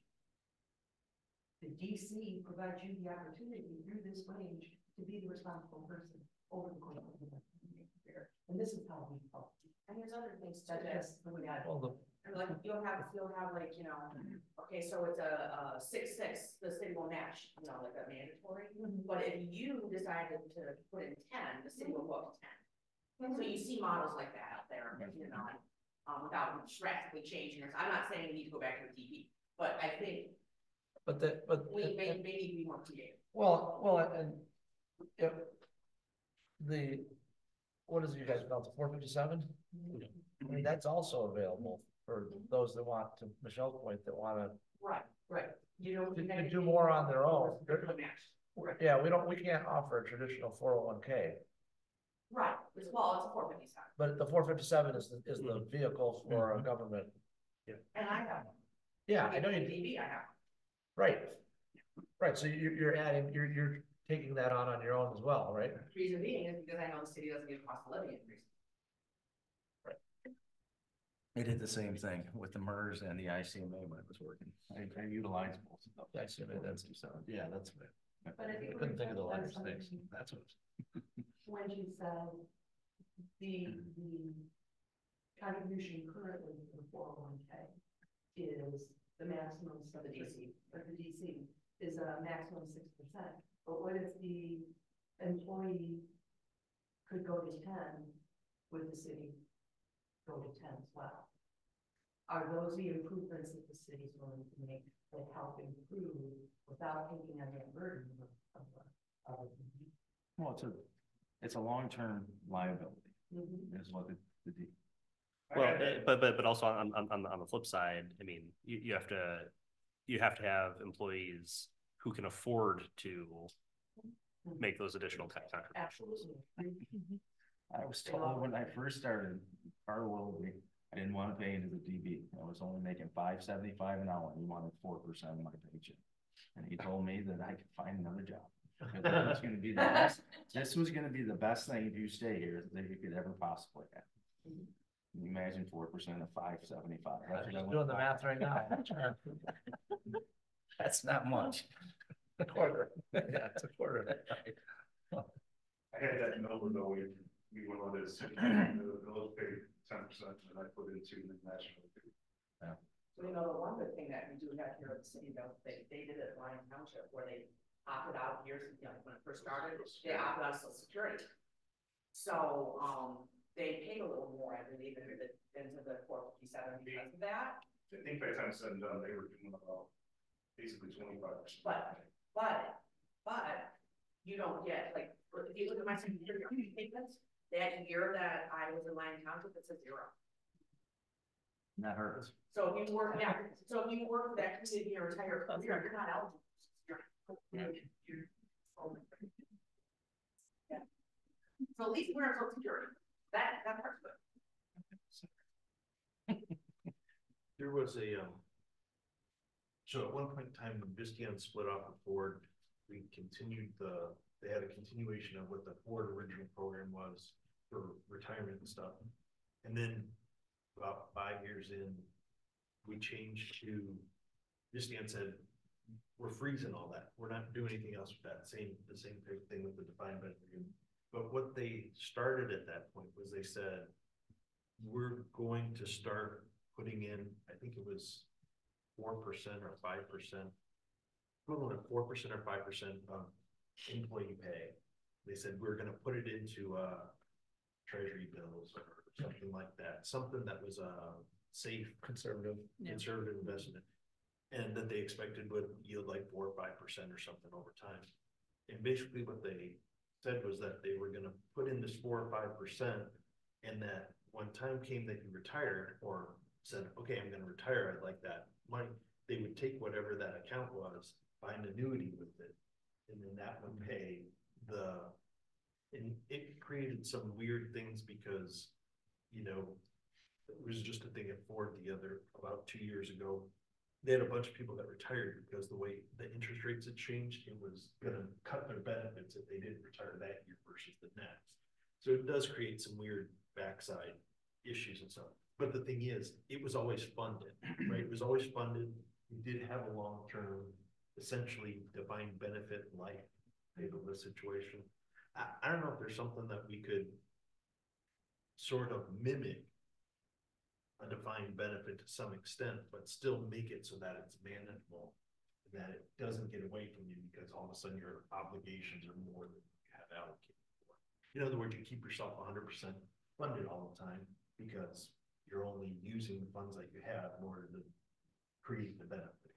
The DC provides you the opportunity through this wage to be the responsible person over the course of the career. And this is how we help. And there's other things such as, Well, like, you'll have like, you know, okay, so it's a 6-6, the city will match, you know, like a mandatory. But if you decided to put in 10, the city will go up to 10. So you see models like that out there, you know, without drastically changing it. I'm not saying we need to go back to the DP, but I think but. we may need to be more creative. Well, and if what is it you guys about the 457? I mean, that's also available for those that want, to Michelle's point, that wanna Right. You know, to do more on their own. Right. Yeah, we can't offer a traditional 401k, Right, it's, well, it's a 457. but the 457 is the vehicle for a government. And I have one. Yeah, I know you, DB, I have. right. Right, so you're adding, you're taking that on your own as well, right? Reason being is because I know the city doesn't get a cost of living increase. They did the same thing with the MERS and the ICMA when it was working. I utilize both of those. I assume that's, yeah, that's. But I think Couldn't think of the we last touched on things, something that's what. when you said the contribution currently for the 401k is the maximum For the DC. Or the DC is a maximum 6%. But what if the employee could go to 10 with the city go to 10 as well? Are those the improvements that the city's willing to make that help improve without taking on that burden of Well, it's a long-term liability, is what the Well, but also on the flip side, I mean, you have to have employees who can afford to make those additional contributions. Absolutely. I was told when I first started, Carl, I didn't want to pay into the DB. I was only making $5.75 an hour. He wanted 4% of my paycheck. And he told me that I could find another job. That was gonna be the best. This was gonna be the best thing if you stay here that you could ever possibly have. Can you imagine 4% of 5.75? I'm just doing the math right now. That's not much. A quarter. Yeah, it's a quarter. I had that number though, we went on this, the village paid 10% and I put into the national. So, you know, the one good thing that we do have here at the city, though, they did it at Lyon Township where they opted out years, you know, when it first started, they opted out of Social Security. So, they paid a little more, I believe, into the 457 because of that. I think by the time it's said and done, they were doing about basically 25%. But you don't get, like, if you look at my Social Security statements, that year that I was in Lyon Township, it says 0. And that hurts. So if you work, so if you work for that community your entire career, you're not eligible. Yeah. So at least we're on Social Security. That part's good. There was so at one point in time, when Visteon split off with Ford, we continued they had a continuation of what the Ford original program was for retirement and stuff. And then about 5 years in, we changed to, Visteon said, we're freezing all that. We're not doing anything else with that. The same thing with the defined benefit. But what they started at that point was they said, we're going to start putting in, I think it was 4% or 5%, equivalent of 4% or 5% of employee pay. They said, we're going to put it into treasury bills or something like that. Something that was a safe, conservative investment. And that they expected would yield like 4 or 5% or something over time. And basically what they said was that they were going to put in this 4 or 5%, and that when time came that you retired or said, okay, I'm going to retire, I'd like that money, they would take whatever that account was, find annuity with it, and then that would pay and it created some weird things because, you know, it was just a thing at Ford about 2 years ago. They had a bunch of people that retired because the way the interest rates had changed, it was going to cut their benefits if they didn't retire that year versus the next. So it does create some weird backside issues and stuff. But the thing is, it was always funded, right? It was always funded. We did have a long-term, essentially defined benefit life type of a situation. I don't know if there's something that we could sort of mimic a defined benefit to some extent, but still make it so that it's manageable. And that it doesn't get away from you because all of a sudden your obligations are more than you have allocated for. In other words, you keep yourself 100% funded all the time because you're only using the funds that you have in order to create the benefit.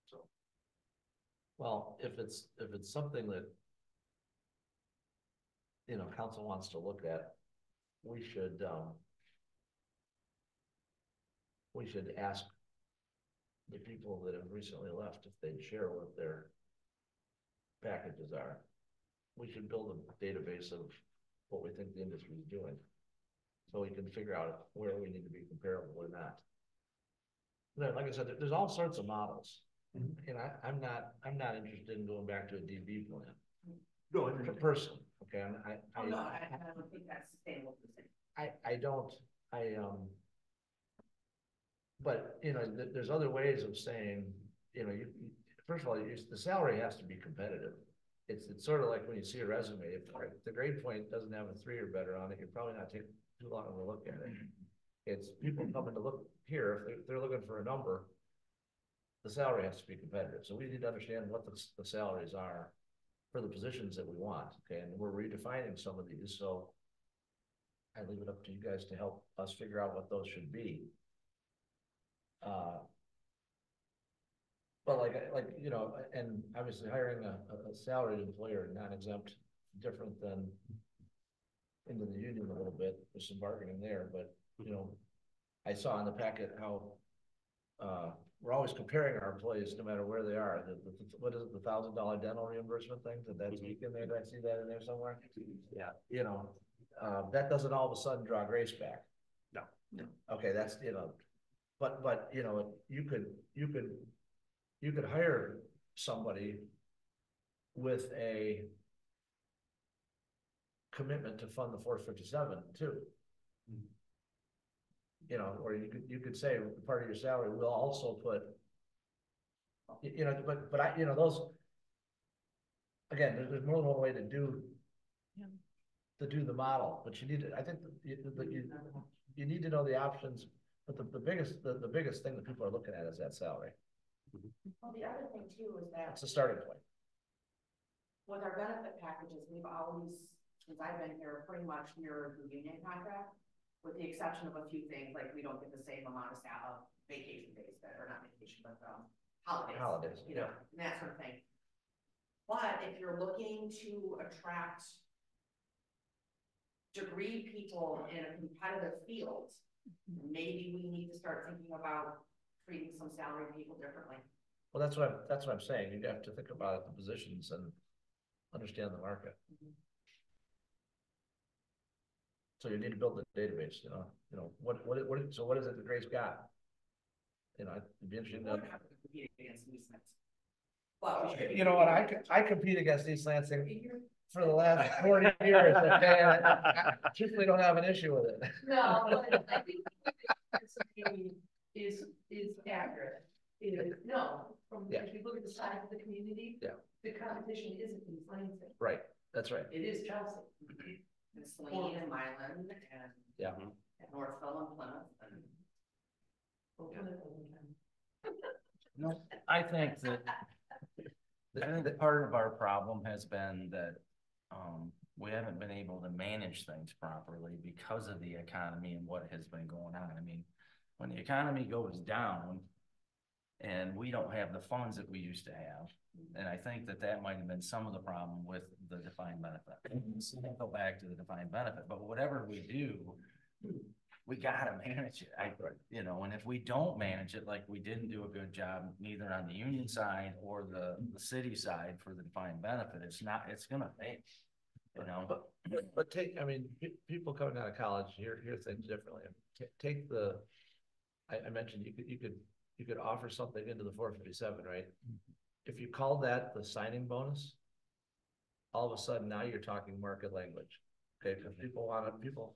So. Well, if it's something that, you know, council wants to look at, we should ask the people that have recently left if they'd share what their packages are. We should build a database of what we think the industry is doing, so we can figure out where we need to be comparable or not. Then, like I said, there's all sorts of models, and I'm not interested in going back to a DB plan. No, Personally, okay, Oh, no, I don't think that's sustainable for the city. I don't, but, you know, there's other ways of saying, you know, first of all, the salary has to be competitive. It's sort of like when you see a resume, if the grade point doesn't have a 3 or better on it, you're probably not taking too long to look at it. It's people coming to look here, if they're looking for a number, the salary has to be competitive. So we need to understand what the salaries are for the positions that we want, okay? And we're redefining some of these, so I leave it up to you guys to help us figure out what those should be. But like, you know, and obviously hiring a salaried employer, non-exempt, different than into the union a little bit, there's some bargaining there, but, you know, I saw in the packet how, we're always comparing our employees no matter where they are. What is it, the $1,000 dental reimbursement thing? Did that speak in there? Did I see that in there somewhere? Yeah. You know, that doesn't all of a sudden draw grace back. No. Okay, that's, you know, but, you know, you could hire somebody with a commitment to fund the 457 too. You know, or you could say part of your salary will also put, you know, but I, you know, those, again, there's more than one way to do the model, but you need to, I think you need to know the options, but the biggest thing that people are looking at is that salary. Well, the other thing too is that That's the starting point. with our benefit packages, we've always, since I've been here, pretty much mirrored the union contract, with the exception of a few things, like we don't get the same amount of vacation days, or not vacation, but holidays, you know, and that sort of thing. But if you're looking to attract degree people in a competitive field, maybe we need to start thinking about treating some salaried people differently. Well, that's what I'm saying. You have to think about the positions and understand the market. So you need to build the database, you know, so what is it that Grace got? You know, it'd be interesting to compete against East Lansing. Well, you know what, I compete against East Lansing for the last 40 years, okay, and I truthfully don't have an issue with it. No, but I think is accurate. If you look at the size of the community, the competition isn't East Lansing. Right, that's right. It is Chelsea. And Saline and Milan and Northville and Plymouth and No, I think that part of our problem has been that we haven't been able to manage things properly because of the economy and what has been going on. I mean, when the economy goes down and we don't have the funds that we used to have, and I think that might have been some of the problem with the defined benefit. So we'll go back to the defined benefit, but whatever we do, we gotta manage it. You know, and if we don't manage it, like we didn't do a good job, neither on the union side or the city side for the defined benefit, it's gonna fail. You know, but I mean, people coming out of college hear things differently. Take I mentioned you could offer something into the 457, right? If you call that the signing bonus, all of a sudden now you're talking market language. Okay, because people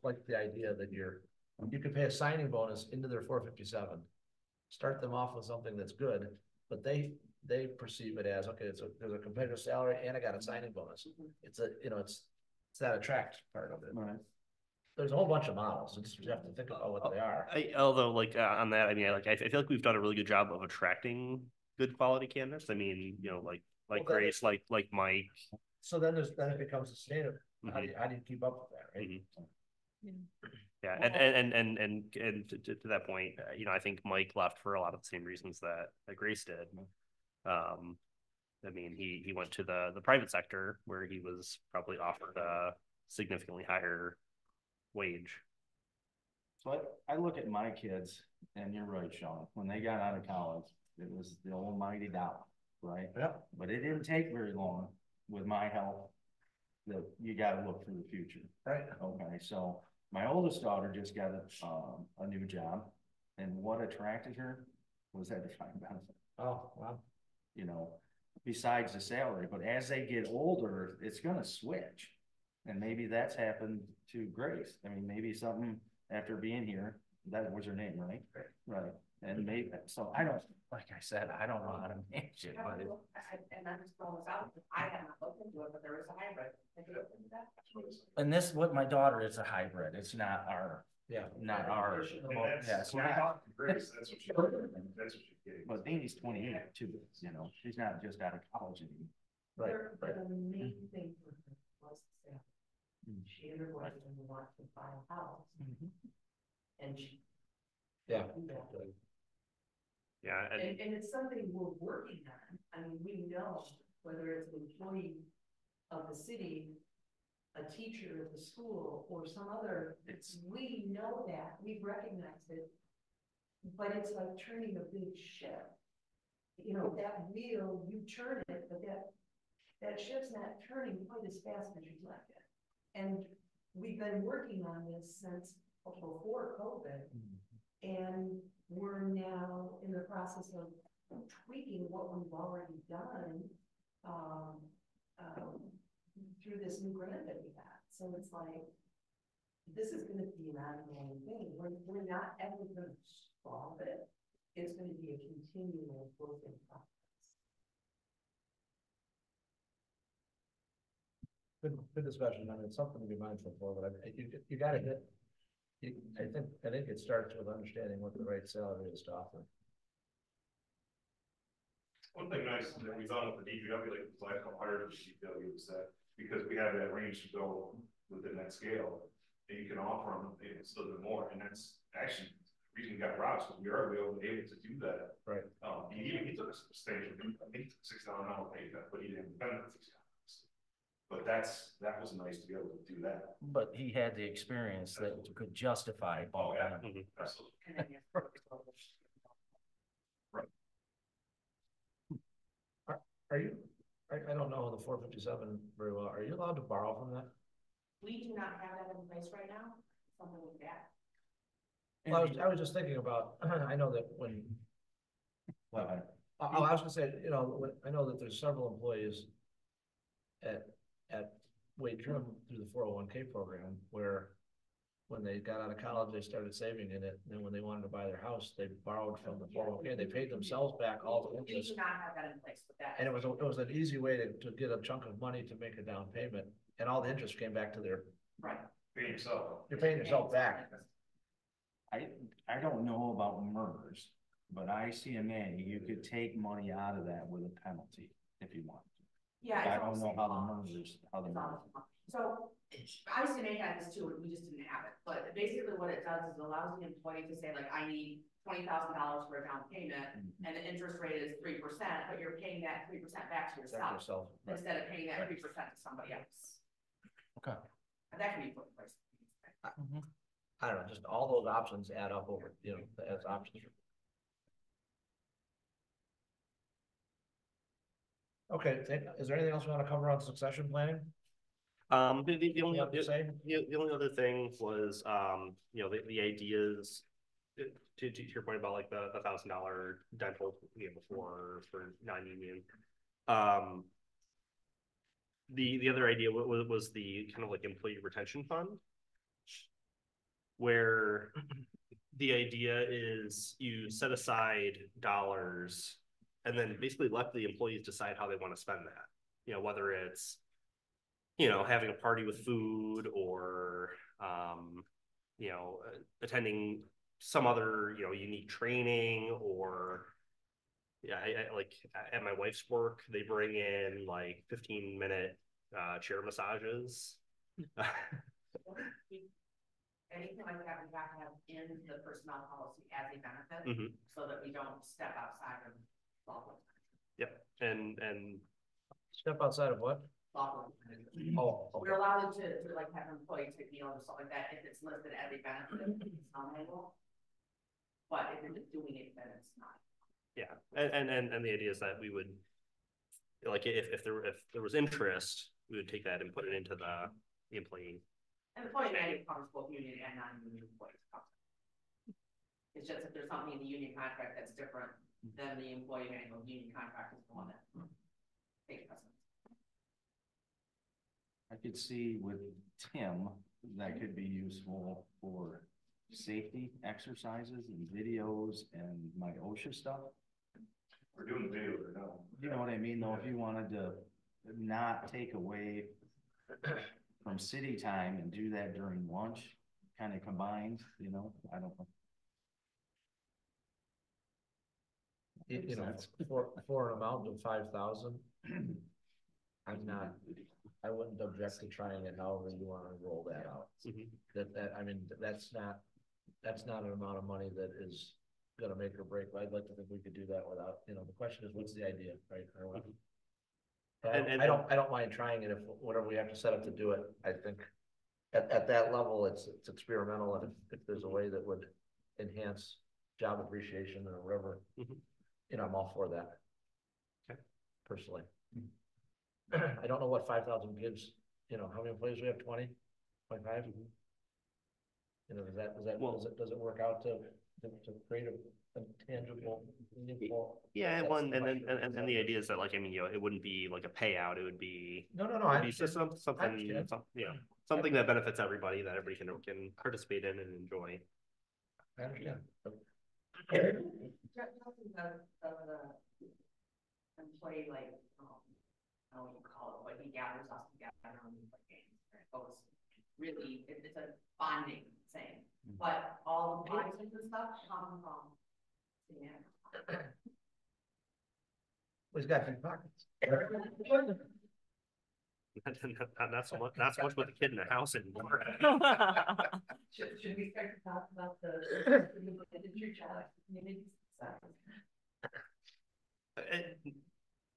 like the idea that you can pay a signing bonus into their 457, start them off with something that's good, but they perceive it as, okay, there's a competitive salary and I got a signing bonus. It's that attract part of it. right. there's a whole bunch of models, it's, you have to think about what they are. Although like on that, I mean, I feel like we've done a really good job of attracting good quality candidates. I mean, you know, like Well, that- Grace, like Mike. So then it becomes sustainable, how do Mhm. you keep up with that, right? Mhm. Yeah, and to that point, you know, I think Mike left for a lot of the same reasons that Grace did. I mean, he went to the private sector where he was probably offered a significantly higher wage. So I look at my kids, and you're right, Sean, when they got out of college, it was the almighty dollar, right? Yeah. But it didn't take very long with my help that you gotta look for the future. Right. Okay, so my oldest daughter just got a new job, and what attracted her was that defined benefit, Oh, wow. you know, besides the salary, but as they get older, it's gonna switch. And maybe that's happened to Grace. I mean, maybe something after being here, that was her name, right? Right. And maybe, so I don't, like I said, I don't know how to manage it, but it, And I'm just throwing this out, I have not looked into it, but there is a hybrid. Have you looked into that? And this, with my daughter, it's a hybrid. It's not our, Yeah. not our, And yeah, it's when I not. talked to Grace, that's what she's getting. but Deanie's 28 too, you know, she's not just out of college anymore. Right, right. The main thing for her was the salary. Mm. She and her boyfriend want to buy a house, and she. Yeah. Yeah, and And it's something we're working on. I mean, we know whether it's an employee of the city, a teacher at the school, or some other, we know that, we've recognized it. But it's like turning a big ship. You know, that wheel, you turn it, but that ship's not turning quite as fast as you'd like it. And we've been working on this since before COVID. And we're now in the process of tweaking what we've already done through this new grant that we got. So it's like, this is gonna be an ongoing thing. We're not ever gonna solve it. It's gonna be a continual working process. Good discussion, I mean, it's something to be mindful for, but you gotta hit. I think it starts with understanding what the right salary is to offer. One thing nice that we've done with the DPW, like the last couple hired with the DPW, is that because we have that range to go within that scale, and you can offer them a little bit more, and that's actually the reason we got Rob, because we are able to do that. Right. He took a substantial, I think $6 an hour pay cut, but he didn't benefit. But that was nice to be able to do that. But he had the experience that could justify. Oh, yeah. Mhm. Absolutely. And then Are you, I don't know the 457 very well, are you allowed to borrow from that? we do not have that in place right now, something like that. Well, I was just thinking about, I know that when, well, I was gonna say, you know, I know that there's several employees at Wade Trim through the 401k program where when they got out of college, they started saving in it. And then when they wanted to buy their house, they borrowed from the 401k. They paid themselves back all the We interest. do not have that in place with that. And it was an easy way to get a chunk of money to make a down payment. And all the interest came back to their, Right. Pay yourself. you're paying yourself back. I don't know about MERS, but ICMA, you could take money out of that with a penalty if you want. Yeah. I it's don't know all how the same law. MERS, how the It's MERS. all same law. So ICMA had this too, we just didn't have it, but basically what it does is it allows the employee to say like, I need $20,000 for a down payment, and the interest rate is 3%, but you're paying that 3% back to Back to yourself yourself. instead of paying that 3% to somebody else. Okay. And that can be put in place. I don't know, just all those options add up over, you know, as options. Okay, is there anything else you want to cover on succession planning? The only You have to say? the only other thing was you know, the ideas to your point about like the $1,000 dental, you know, for non-union. The other idea was the kind of like employee retention fund, where the idea is you set aside dollars and then basically let the employees decide how they want to spend that. You know, whether it's, you know, having a party with food or you know, attending some other, you know, unique training or, yeah, I like at my wife's work, they bring in like 15-minute chair massages. Anything like that, we have to have in the personnel policy as a benefit, Mhm. so that we don't step outside of lawful. Yep, and Step outside of what? Lawful. Oh, okay. We're allowed to like have employees take meals or stuff like that, if it's listed as a benefit, it's non-annual. But if it's doing it, then it's not. yeah, and the idea is that we would, like, if there was interest, we would take that and put it into the employee. And employee manual covers both union and non-union employees. It's just if there's something in the union contract that's different than the employee manual, union contract is the one that takes precedence. I could see with Tim, that could be useful for safety exercises and videos and my OSHA stuff. We're doing video right now. You know what I mean, though, if you wanted to not take away from city time and do that during lunch, kind of combined, you know, I don't know. You know, for an amount of 5,000, I wouldn't object to trying it however you wanna roll that out. Mhm. I mean, that's not an amount of money that is gonna make or break. I'd like to think we could do that without, you know, the question is, what's the idea, right? Or what? I don't mind trying it if, whatever we have to set up to do it. I think at that level, it's experimental, and if there's a way that would enhance job appreciation or whatever, Mhm. you know, I'm all for that. Okay. Personally. I don't know what 5,000 gives, you know, how many employees we have, 20, 25? You know, does it work out to create a tangible, meaningful? Yeah, That's one, the and then, question. and the idea is that, like, I mean, you know, it wouldn't be like a payout, it would be. No, It'd I be just understand. something, understand. you know, something that benefits everybody, that everybody can participate in and enjoy. I understand. Employee, like, I don't know what you call it, but he gathers us together on these like games. It goes really, it's a bonding thing, but all the prizes and stuff come from. Yeah. He's got big pockets. Not so much with a kid in the house anymore. Should we start to talk about the industry child community side?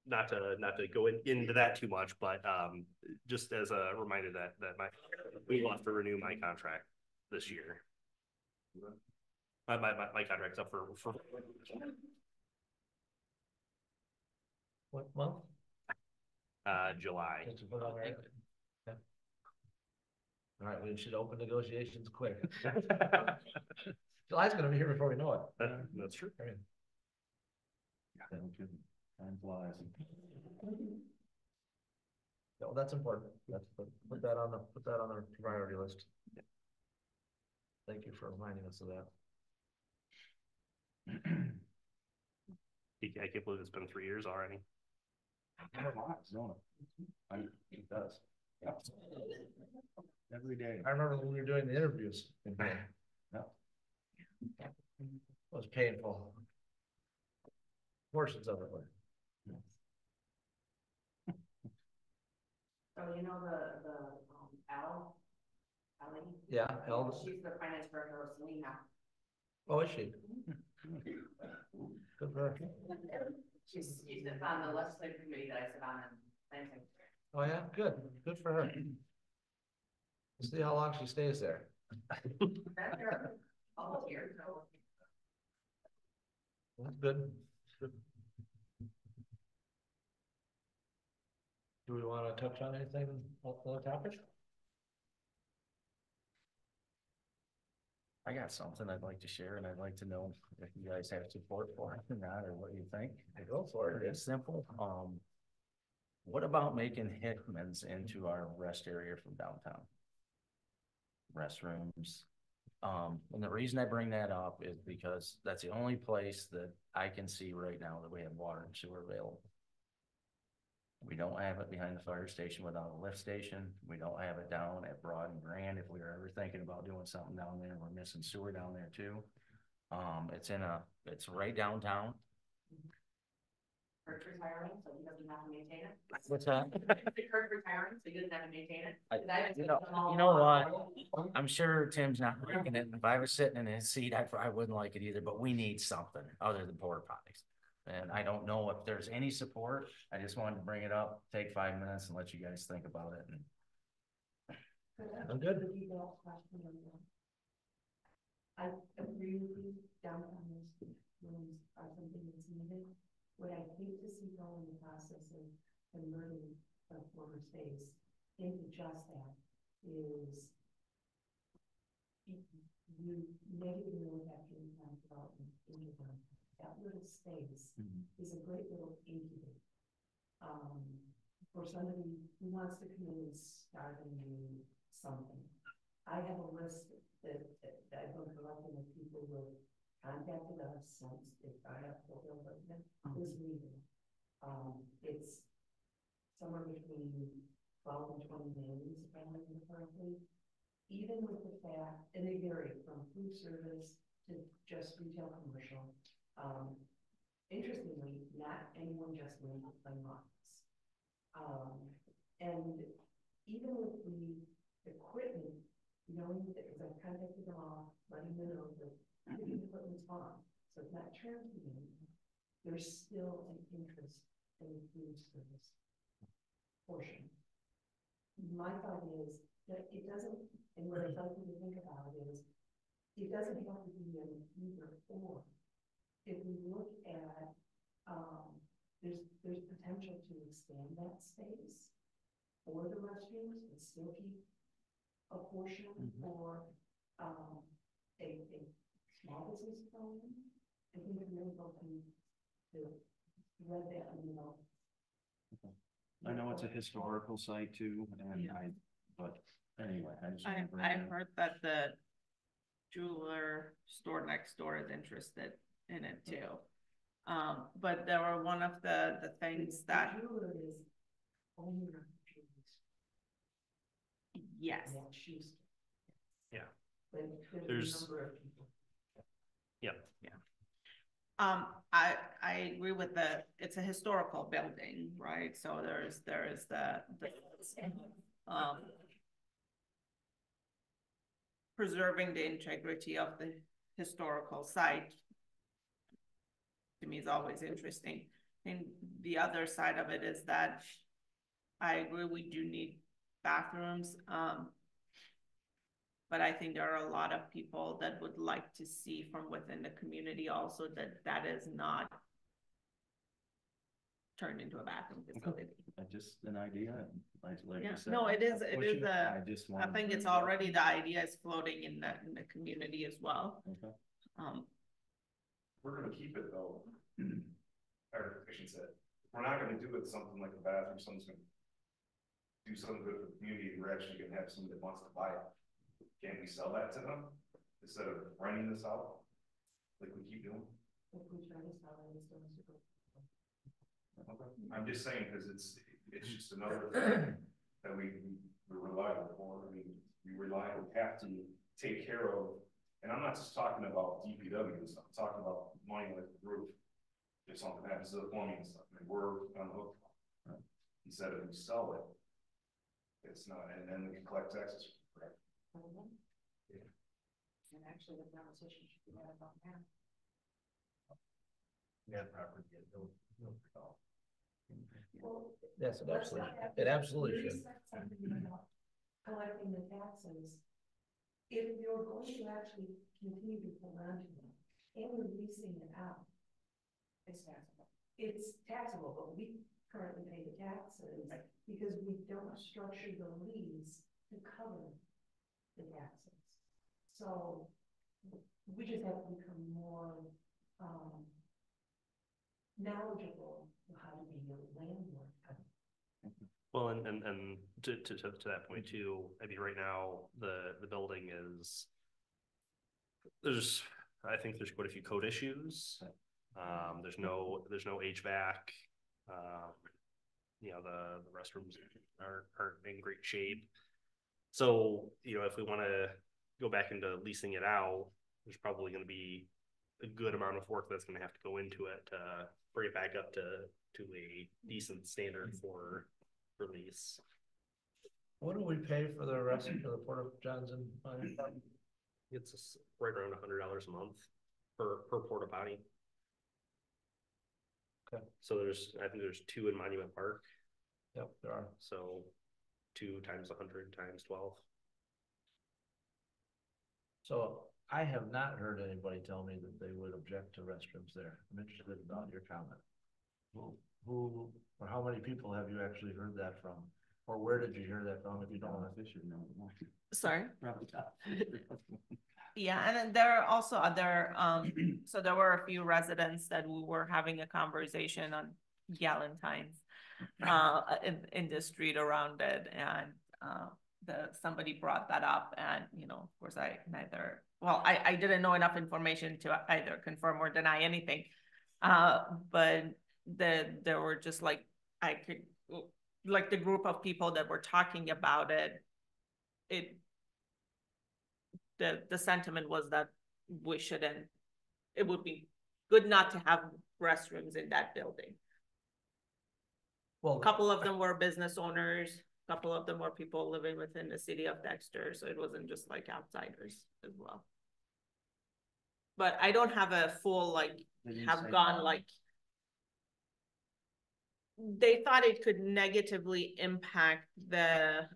Not to go into that too much, but just as a reminder that we will have to renew my contract this year. My contract's up for What month? July. Just to put on there. Okay. All right, we should open negotiations quick. July's gonna be here before we know it. That's true. I mean, No kidding. Time flies. no, that's important. Put that on the priority list. Thank you for reminding us of that. I can't believe it's been 3 years already. It does. Yeah. Every day. I remember when we were doing the interviews. Yeah. It was painful. Portions of it were. So you know the Ellie? Yeah, Ellie. She's the finance director of Selena. Oh, is she? Good for her. She sits on the legislative committee that I sit on in Lansing. Oh, yeah, good for her. We'll see how long she stays there. Been there almost years, so. That's good. Do we want to touch on anything on the topic? I got something I'd like to share, and I'd like to know if you guys have support for it or not, or what you think. Go for it. It's simple. What about making Hickman's into our rest area from downtown? Restrooms. And the reason I bring that up is because that's the only place that I can see right now that we have water and sewer available. We don't have it behind the fire station without a lift station. We don't have it down at Broad and Grand. If we were ever thinking about doing something down there, we're missing sewer down there too. It's right downtown. Kurt's retiring, so he doesn't have to maintain it. What's that? Kurt's retiring, so he doesn't have to maintain it. I- 'Cause I haven't You seen know, them all you know along. what? I'm sure Tim's not liking it. If I was sitting in his seat, I probably wouldn't like it either, but we need something other than porta potties. And I don't know if there's any support. I just wanted to bring it up, take 5 minutes and let you guys think about it. And I'm good. I agree with you, downtown rooms are something that's needed. What I hate to see go in the process of converting a former space into just that is you negatively impact your economic development into them. That little space is a great little incubator. For somebody who wants to come in and start a new something. I have a list that I've been collecting of people who have contacted us since they started up the building. This meeting. It's somewhere between 12 and 20 names, if I remember correctly. Even with the fact, and they vary from food service to just retail commercial. Interestingly, not anyone just went to play office. And even with the equipment, knowing that, because I've contacted them all, letting them know that the equipment's on, so it's not transmitting, there's still an interest in the food service portion. My thought is that it doesn't, and what I'd like you to think about is, it doesn't have to be an either or. If we look at, there's potential to expand that space for the restrooms and still keep a portion for a small business phone. I think it's really helping to read that, I know it's a historical site too, and but anyway, I just. wanted to bring I it up. heard that the jeweler store next door is interested in it too. But there were one of the things that, The jeweler is only around shoes. yes, And that shoes. Yeah. But there's There's- a number of people. I agree with it's a historical building, right? So there is the preserving the integrity of the historical site to me is always interesting. And the other side of it is that I agree we do need bathrooms. But I think there are a lot of people that would like to see from within the community also that is not turned into a bathroom facility. Just an idea, like Yeah, you said. no, it is I just I wanted. think it's already, the idea is floating in the community as well. Okay. We're gonna keep it though. Or I should say, we're not gonna do it something like a bathroom, someone's gonna do something good for the community, we're actually gonna have somebody that wants to buy it. Can't we sell that to them instead of renting this out? Like we keep doing? If we try to sell it, it's going to go. Okay. I'm just saying, cause it's just another thing that we rely on for. I mean, we have to take care of, and I'm not just talking about DPW, I'm talking about money like the roof. If something happens to the plumbing and stuff, and we're on the hook. Right. Instead of we sell it, it's not, and then we can collect taxes. Correct. Yeah. And actually, the conversation should be had about that. Yeah, property, no. Well, Yes, it let's absolutely, not have it to absolutely should. reset something about collecting the taxes. If you're going to actually continue to hold on to them and releasing it out, It's taxable. it's taxable, but we currently pay the taxes because we don't structure the lease to cover the taxes. So we just have to become more knowledgeable of how to be a landlord. Well, and to that point too, I mean, right now, the building is, I think there's quite a few code issues. There's no HVAC. you know, the restrooms aren't in great shape. So, you know, if we want to go back into leasing it out, there's probably going to be a good amount of work that's going to have to go into it to bring it back up to a decent standard for lease. What do we pay for the rest of the porta johns and? It's right around $100 a month per porta potty. Okay. So I think there's 2 in Monument Park. Yep, there are. So 2 times 100 times 12. So I have not heard anybody tell me that they would object to restrooms there. I'm interested about your comment. Who or how many people have you actually heard that from? Or where did you hear that from if you don't want to? Sorry? Probably not. Yeah, and then there are also other, so there were a few residents that we were having a conversation on Galentine's, in the street around it, and, somebody brought that up, and, you know, of course, I didn't know enough information to either confirm or deny anything, but there were just like, the group of people that were talking about it, the sentiment was that we shouldn't, it would be good not to have restrooms in that building. Well, A couple of them were business owners, a couple of them were people living within the city of Dexter, so it wasn't just like outsiders as well. But I don't have a full, like, have gone like, they thought it could negatively impact the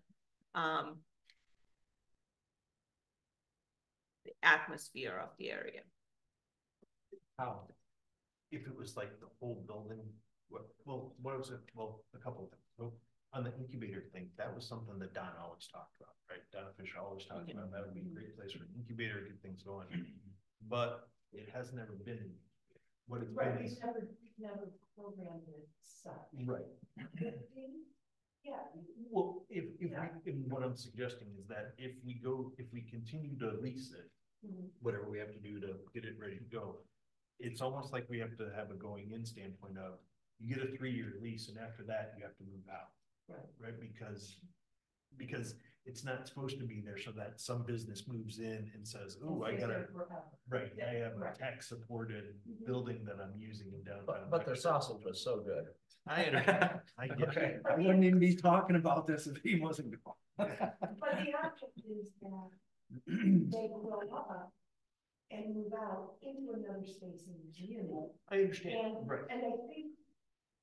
atmosphere of the area. How? If it was like the whole building, what was it? Well, a couple of things. So on the incubator thing, that was something that Don always talked about, right? Donna Fisher always talked about that would be a great place for an incubator to get things going. But it has never been. What it's Right, been is. we've never programmed it such. Right. Yeah. Well, if what I'm suggesting is that if we continue to lease it, whatever we have to do to get it ready to go, it's almost like we have to have a going in standpoint of, you get a 3-year lease and after that you have to move out. Right, because it's not supposed to be there so that some business moves in and says, oh, I have a tax supported building that I'm using in downtown. but their sausage was so good. I understand. I get it. I wouldn't even be talking about this if he wasn't gone. But the object is that they grow up and move out into another space in the community. I understand, right. And I think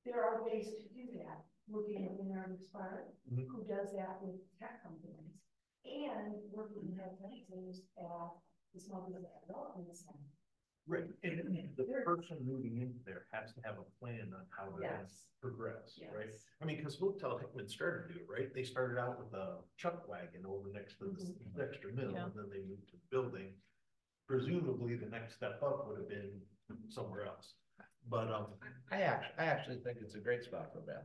there are ways to do that. Looking at Leonardo Spark, who does that with tech companies, and working with taxes at the small business development center. Right, and the person moving into there has to have a plan on how to progress, right? I mean, because Hotel Hickman started to do it, right? They started out with a chuck wagon over next to the extra mill, and then they moved to the building. Presumably, the next step up would have been somewhere else. But I actually think it's a great spot for Ben.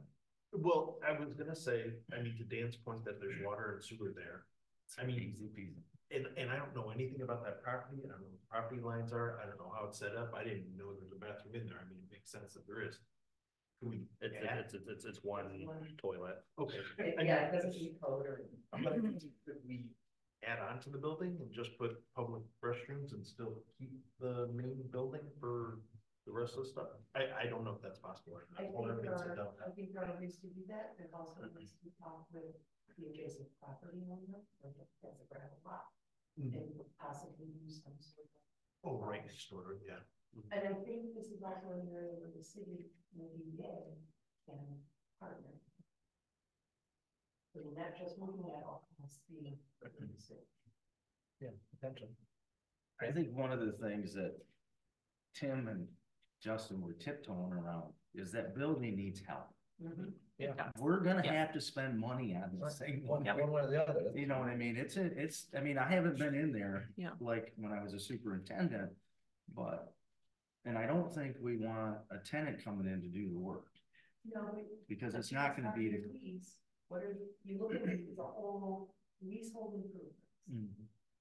well, I was gonna say, I mean, to Dan's point that there's water and sewer there. I mean, Easy peasy. and I don't know anything about that property. I don't know what the property lines are. I don't know how it's set up. I didn't even know there's a bathroom in there. I mean, it makes sense that there is. Can we? It's one toilet. Okay. Yeah, it doesn't need code or. But could we add on to the building and just put public restrooms and still keep the main building for the rest of the stuff? I don't know if that's possible or not. I think there are ways to do that. There's also ways to talk with the adjacent property owner, like if that's a gravel lot. And possibly use some sort of. Oh, right, store, yeah. And I think this is also an area where the city, maybe can partner. So we're not just looking at all costs being. Yeah, potentially. I think one of the things that Tim and Justin were tiptoeing around is that building needs help. Yeah. We're gonna have to spend money on this thing. One way or the other. You know what I mean? I mean, I haven't been in there. Yeah. Like when I was a superintendent, but, and I don't think we want a tenant coming in to do the work. No. Because it's not gonna be the. Lease. What are you look at the whole leasehold improvements?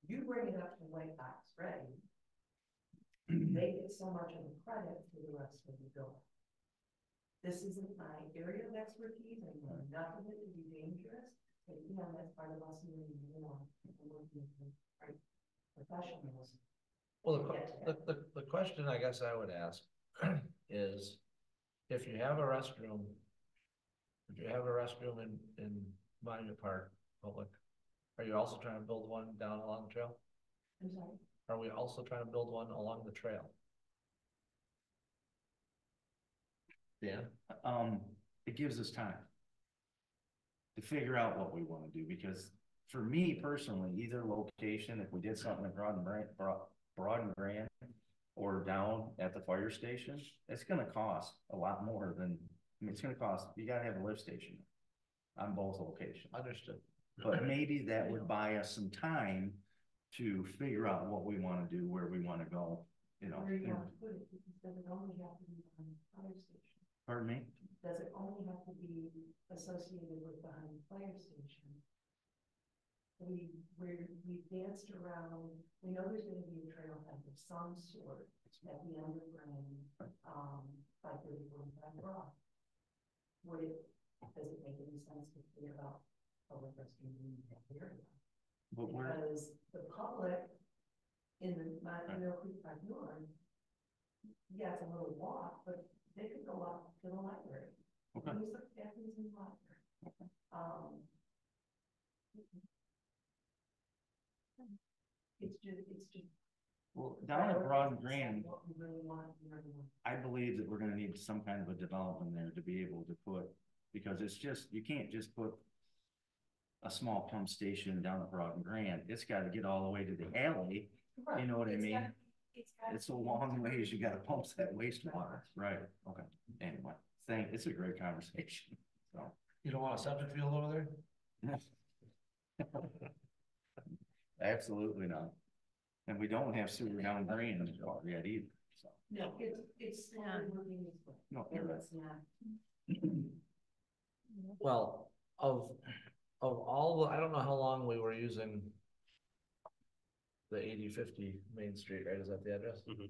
You bring it up to White Box, right? They get so much of the credit for the rest of the building. this isn't my area of expertise, I know nothing that would be dangerous, but yeah, that's part of us learning more and working with right professionals. Well, Get to the question I guess I would ask is, if you have a restroom, in Monument Park, public, are you also trying to build one down along the trail? I'm sorry. Are we also trying to build one along the trail? Yeah. It gives us time to figure out what we wanna do, because for me personally, either location, if we did something in Broad and Grand or down at the fire station, it's gonna cost a lot more than, I mean, it's gonna cost, you gotta have a lift station on both locations. Understood. But maybe that would buy us some time to figure out what we wanna do, where we wanna go, you know. Where you want to put it, because does it only have to be behind the fire station? Pardon me? Does it only have to be associated with behind the fire station? We danced around, we know there's gonna be a trailhead of some sort at the underground, by 3045 Broad. Does it make any sense to clear out public restroom in that area? But we're, Because the public in the Mill Creek Park North, yeah, it's a little walk, but they could go up to the library. Okay. Use the bathrooms in the library. It's just. well, down at Broad and Grand, What we really want, we really want. I believe that we're gonna need some kind of a development there to be able to put, because it's just, you can't just put a small pump station down at Broad and Grand. It's gotta get all the way to the alley. You know what I mean? It's a long ways, you gotta pump that wastewater, right? Okay, anyway, it's a great conversation, so. You don't want a septic field over there? Absolutely not. And we don't have sewer down Grand yet either, so. No, it's slowly moving this way. No, you're right. It's not. Well, of all, I don't know how long we were using the 8050 Main Street, right? Is that the address? Mhm.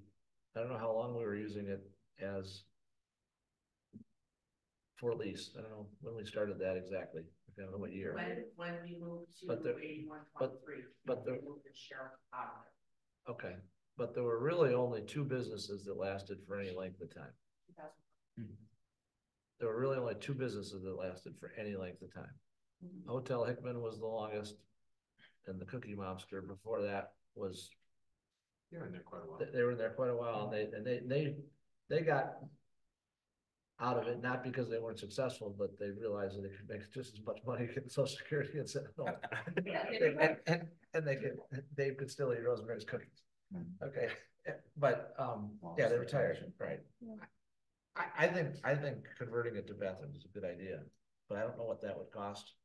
I don't know how long we were using it as for lease. I don't know when we started that exactly. I don't know what year. When we moved to But the- 8123. but the- we moved the sheriff out of there. Okay, but there were really only two businesses that lasted for any length of time. There were really only two businesses that lasted for any length of time. Hotel Hickman was the longest, and the Cookie Monster before that was, You're in there quite a while. they were in there quite a while, and they got out of it, not because they weren't successful, but they realized that they could make just as much money getting Social Security and sitting home. And Dave could still eat Rosemary's cookies. Okay, but, yeah, they retired, right? I think converting it to bathrooms is a good idea, but I don't know what that would cost.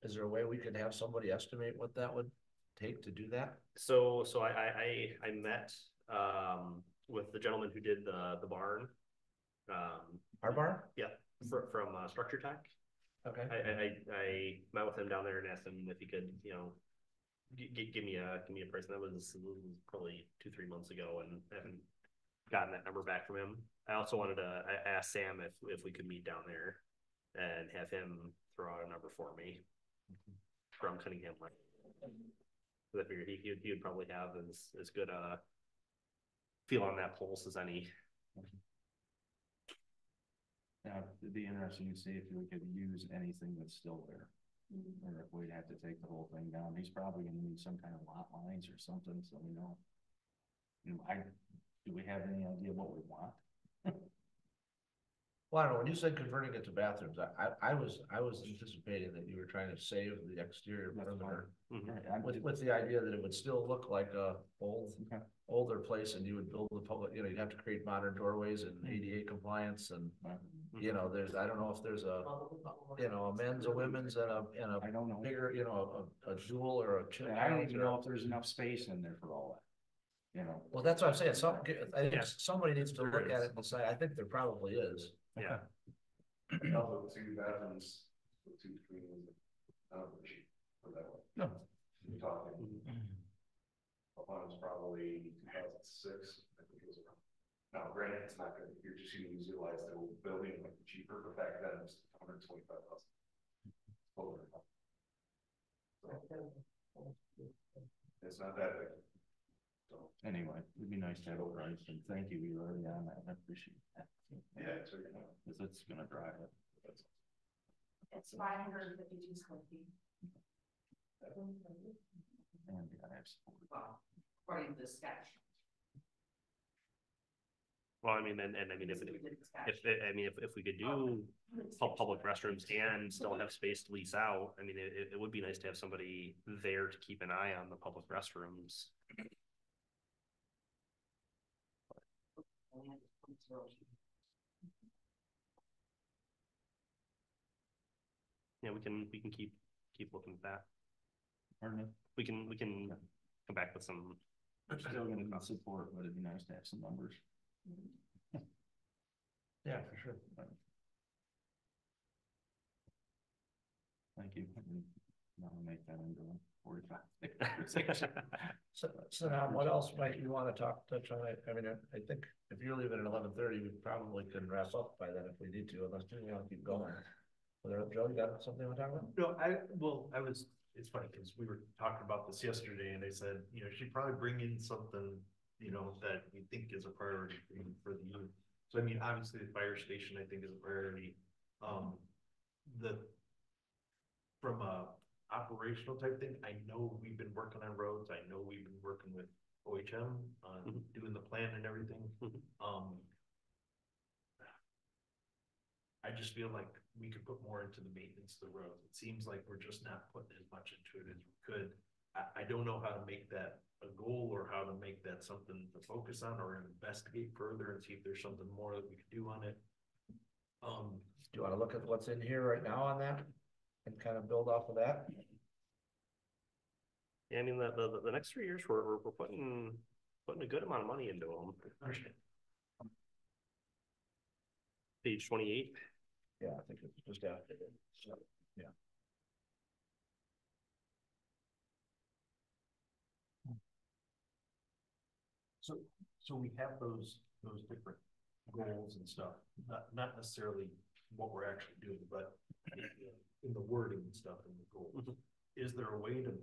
Is there a way we could have somebody estimate what that would take to do that? So I met, with the gentleman who did the barn. Our barn? Yeah, from Structure Tech. Okay. I met with him down there and asked him if he could, you know, give me a price. And that was probably 2-3 months ago, and I haven't gotten that number back from him. I also wanted to ask Sam if we could meet down there and have him throw out a number for me from Cunningham. I figured he would probably have as good a feel on that pulse as any. Yeah, it'd be interesting to see if we could use anything that's still there. Or if we'd have to take the whole thing down. He's probably gonna need some kind of lot lines or something, so we know. You know, do we have any idea what we want? Well, I don't know, when you said converting it to bathrooms, I was anticipating that you were trying to save the exterior perimeter with the idea that it would still look like a older place, and you would build the public, you know, you'd have to create modern doorways and ADA compliance, and you know, I don't know if there's a men's, a women's, and a I don't know. bigger, you know, a jewel or a chip. I don't even know if there's enough space in there for all that, you know. Well, that's what I'm saying. I think Yeah. somebody needs to look at it and decide. I think there probably is. Yeah. Also, 2 bathrooms with 2 screens, put that way. No. You're talking, upon was probably 2006, I think it was around. Now, granted, it's not gonna, you're just gonna utilize the old building like cheaper, but back then it was $125,000. It's not that big. So, Anyway, it'd be nice to have a price, and thank you, you're already on that, I appreciate that. yeah, so you know, Cause it's gonna drive it. It's 552 square feet. And yeah, I have support. Well, according to the sketch. Well, I mean, and I mean, if we could do public restrooms and still have space to lease out, I mean, it would be nice to have somebody there to keep an eye on the public restrooms. Yeah, we can keep looking at that. Pardon me? We can come back with some. I'm still gonna need support, but it'd be nice to have some numbers. Yeah, for sure. Thank you. Now we'll make that into a 45. So now what else might you want to touch on? I mean, I think if you're leaving at 11:30, we probably can wrap up by then if we need to, unless you want to keep going. Joe, you got something to talk about? No, it's funny because we were talking about this yesterday and I said, you know, she'd probably bring in something, you know, that we think is a priority for the youth. So I mean, obviously the fire station, I think, is a priority. From a operational type thing, I know we've been working on roads. I know we've been working with OHM on doing the plan and everything. I just feel like we could put more into the maintenance of the roads. It seems like we're just not putting as much into it as we could. I don't know how to make that a goal or how to make that something to focus on or investigate further and see if there's something more that we could do on it. Do you want to look at what's in here right now on that and kind of build off of that? Yeah, I mean, the next 3 years we're putting a good amount of money into them. Page 28. Yeah, I think it's just after it. So, yeah. So we have those different goals and stuff, not necessarily what we're actually doing, but in the wording and stuff in the goals. Is there a way to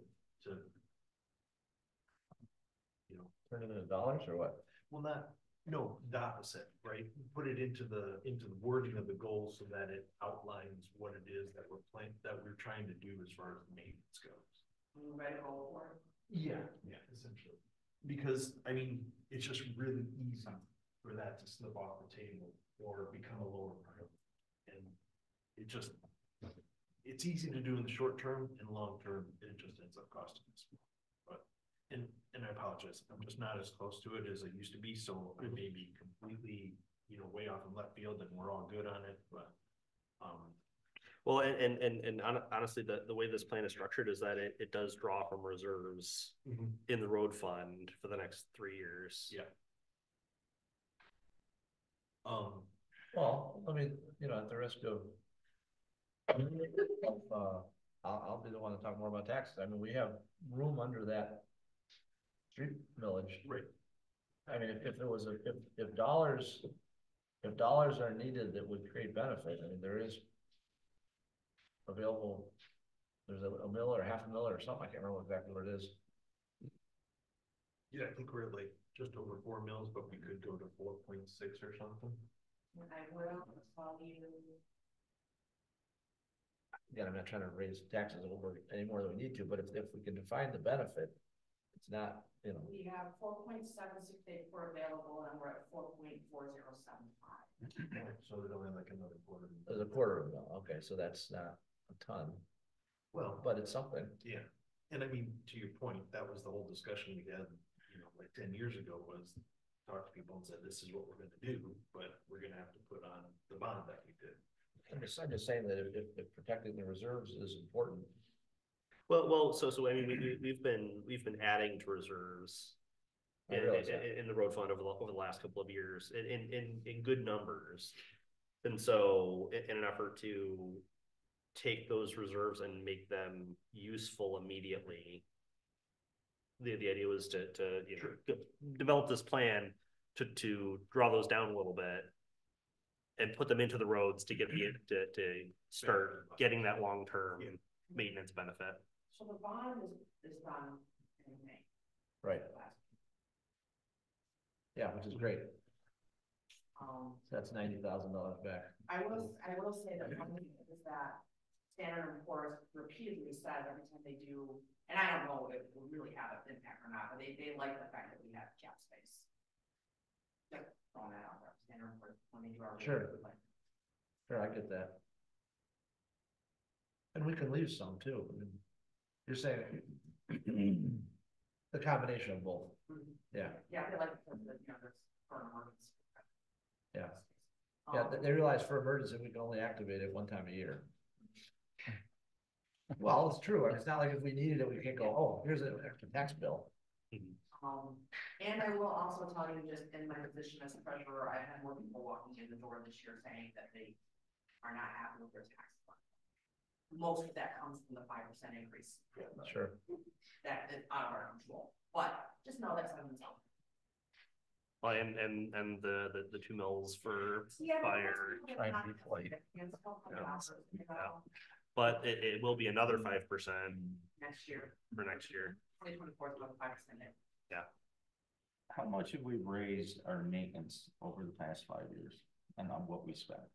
you know, turn it into dollars or what? well, no, the opposite, right? Put it into the wording of the goals so that it outlines what it is that we're trying to do as far as maintenance goes. Ready to go for it? Yeah, essentially. Because I mean, it's just really easy for that to slip off the table or become a lower priority. And it's easy to do in the short term and long term, it just ends up costing us more. But and I apologize, I'm just not as close to it as I used to be, so I may be completely, you know, way off in left field and we're all good on it, but well, and honestly, the way this plan is structured is that it does draw from reserves in the road fund for the next 3 years. Yeah. Well, I mean, you know, at the risk of I'll be the one to talk more about taxes. I mean, we have room under that street millage. Right. I mean, if there was if dollars are needed that would create benefit, I mean, there is available, there's a mill or half a mill or something, I can't remember exactly what it is. Yeah, I think we're at like just over 4 mils, but we could go to 4.6 or something. I will tell you. Again, I'm not trying to raise taxes over any more than we need to, but if we can define the benefit, it's not, you know. We have 4.7684 available and we're at 4.4075. So there's only like another quarter. There's a quarter of a mil, okay, so that's not a ton, Well, but it's something. yeah. And I mean, to your point, that was the whole discussion we had, you know, like 10 years ago was talk to people and said, this is what we're going to do, but we're going to have to put on the bond that we did. I'm just saying that if protecting the reserves is important. Well, so I mean, we've been adding to reserves in the road fund over the last couple of years in good numbers, and so in an effort to take those reserves and make them useful immediately, the idea was to you know, develop this plan to draw those down a little bit and put them into the roads to get to start getting that long-term maintenance benefit. So the bond is done in May. Right. Yeah, which is great. Um, So that's $90,000 back. I will say that one thing is that Standard & Poor's repeatedly said every time they do, and I don't know if it will really have an impact or not, but they like the fact that we have cap space. Just throwing that out there, Standard & Poor's, when they do our. Sure. Sure, I get that. And we can leave some too. I mean, you're saying the combination of both. Yeah. Yeah, I feel like because of the, there's for an emergency. Yeah. Yeah, they realize for emergency, we can only activate it one time a year. Well, it's true. I mean, it's not like if we needed it, we can't go, oh, here's an extra tax bill. And I will also tell you, just in my position as a treasurer, I've had more people walking in the door this year saying that they are not happy with their tax fund. Most of that comes from the 5% increase. Sure. That is out of our control, but just know that's on its own. Well, and the 2 mills for Yeah, fire. Trying to deflate. But it will be another 5% Next year. for next year. 2024 is about 5%. How much have we raised our maintenance over the past 5 years and on what we spent?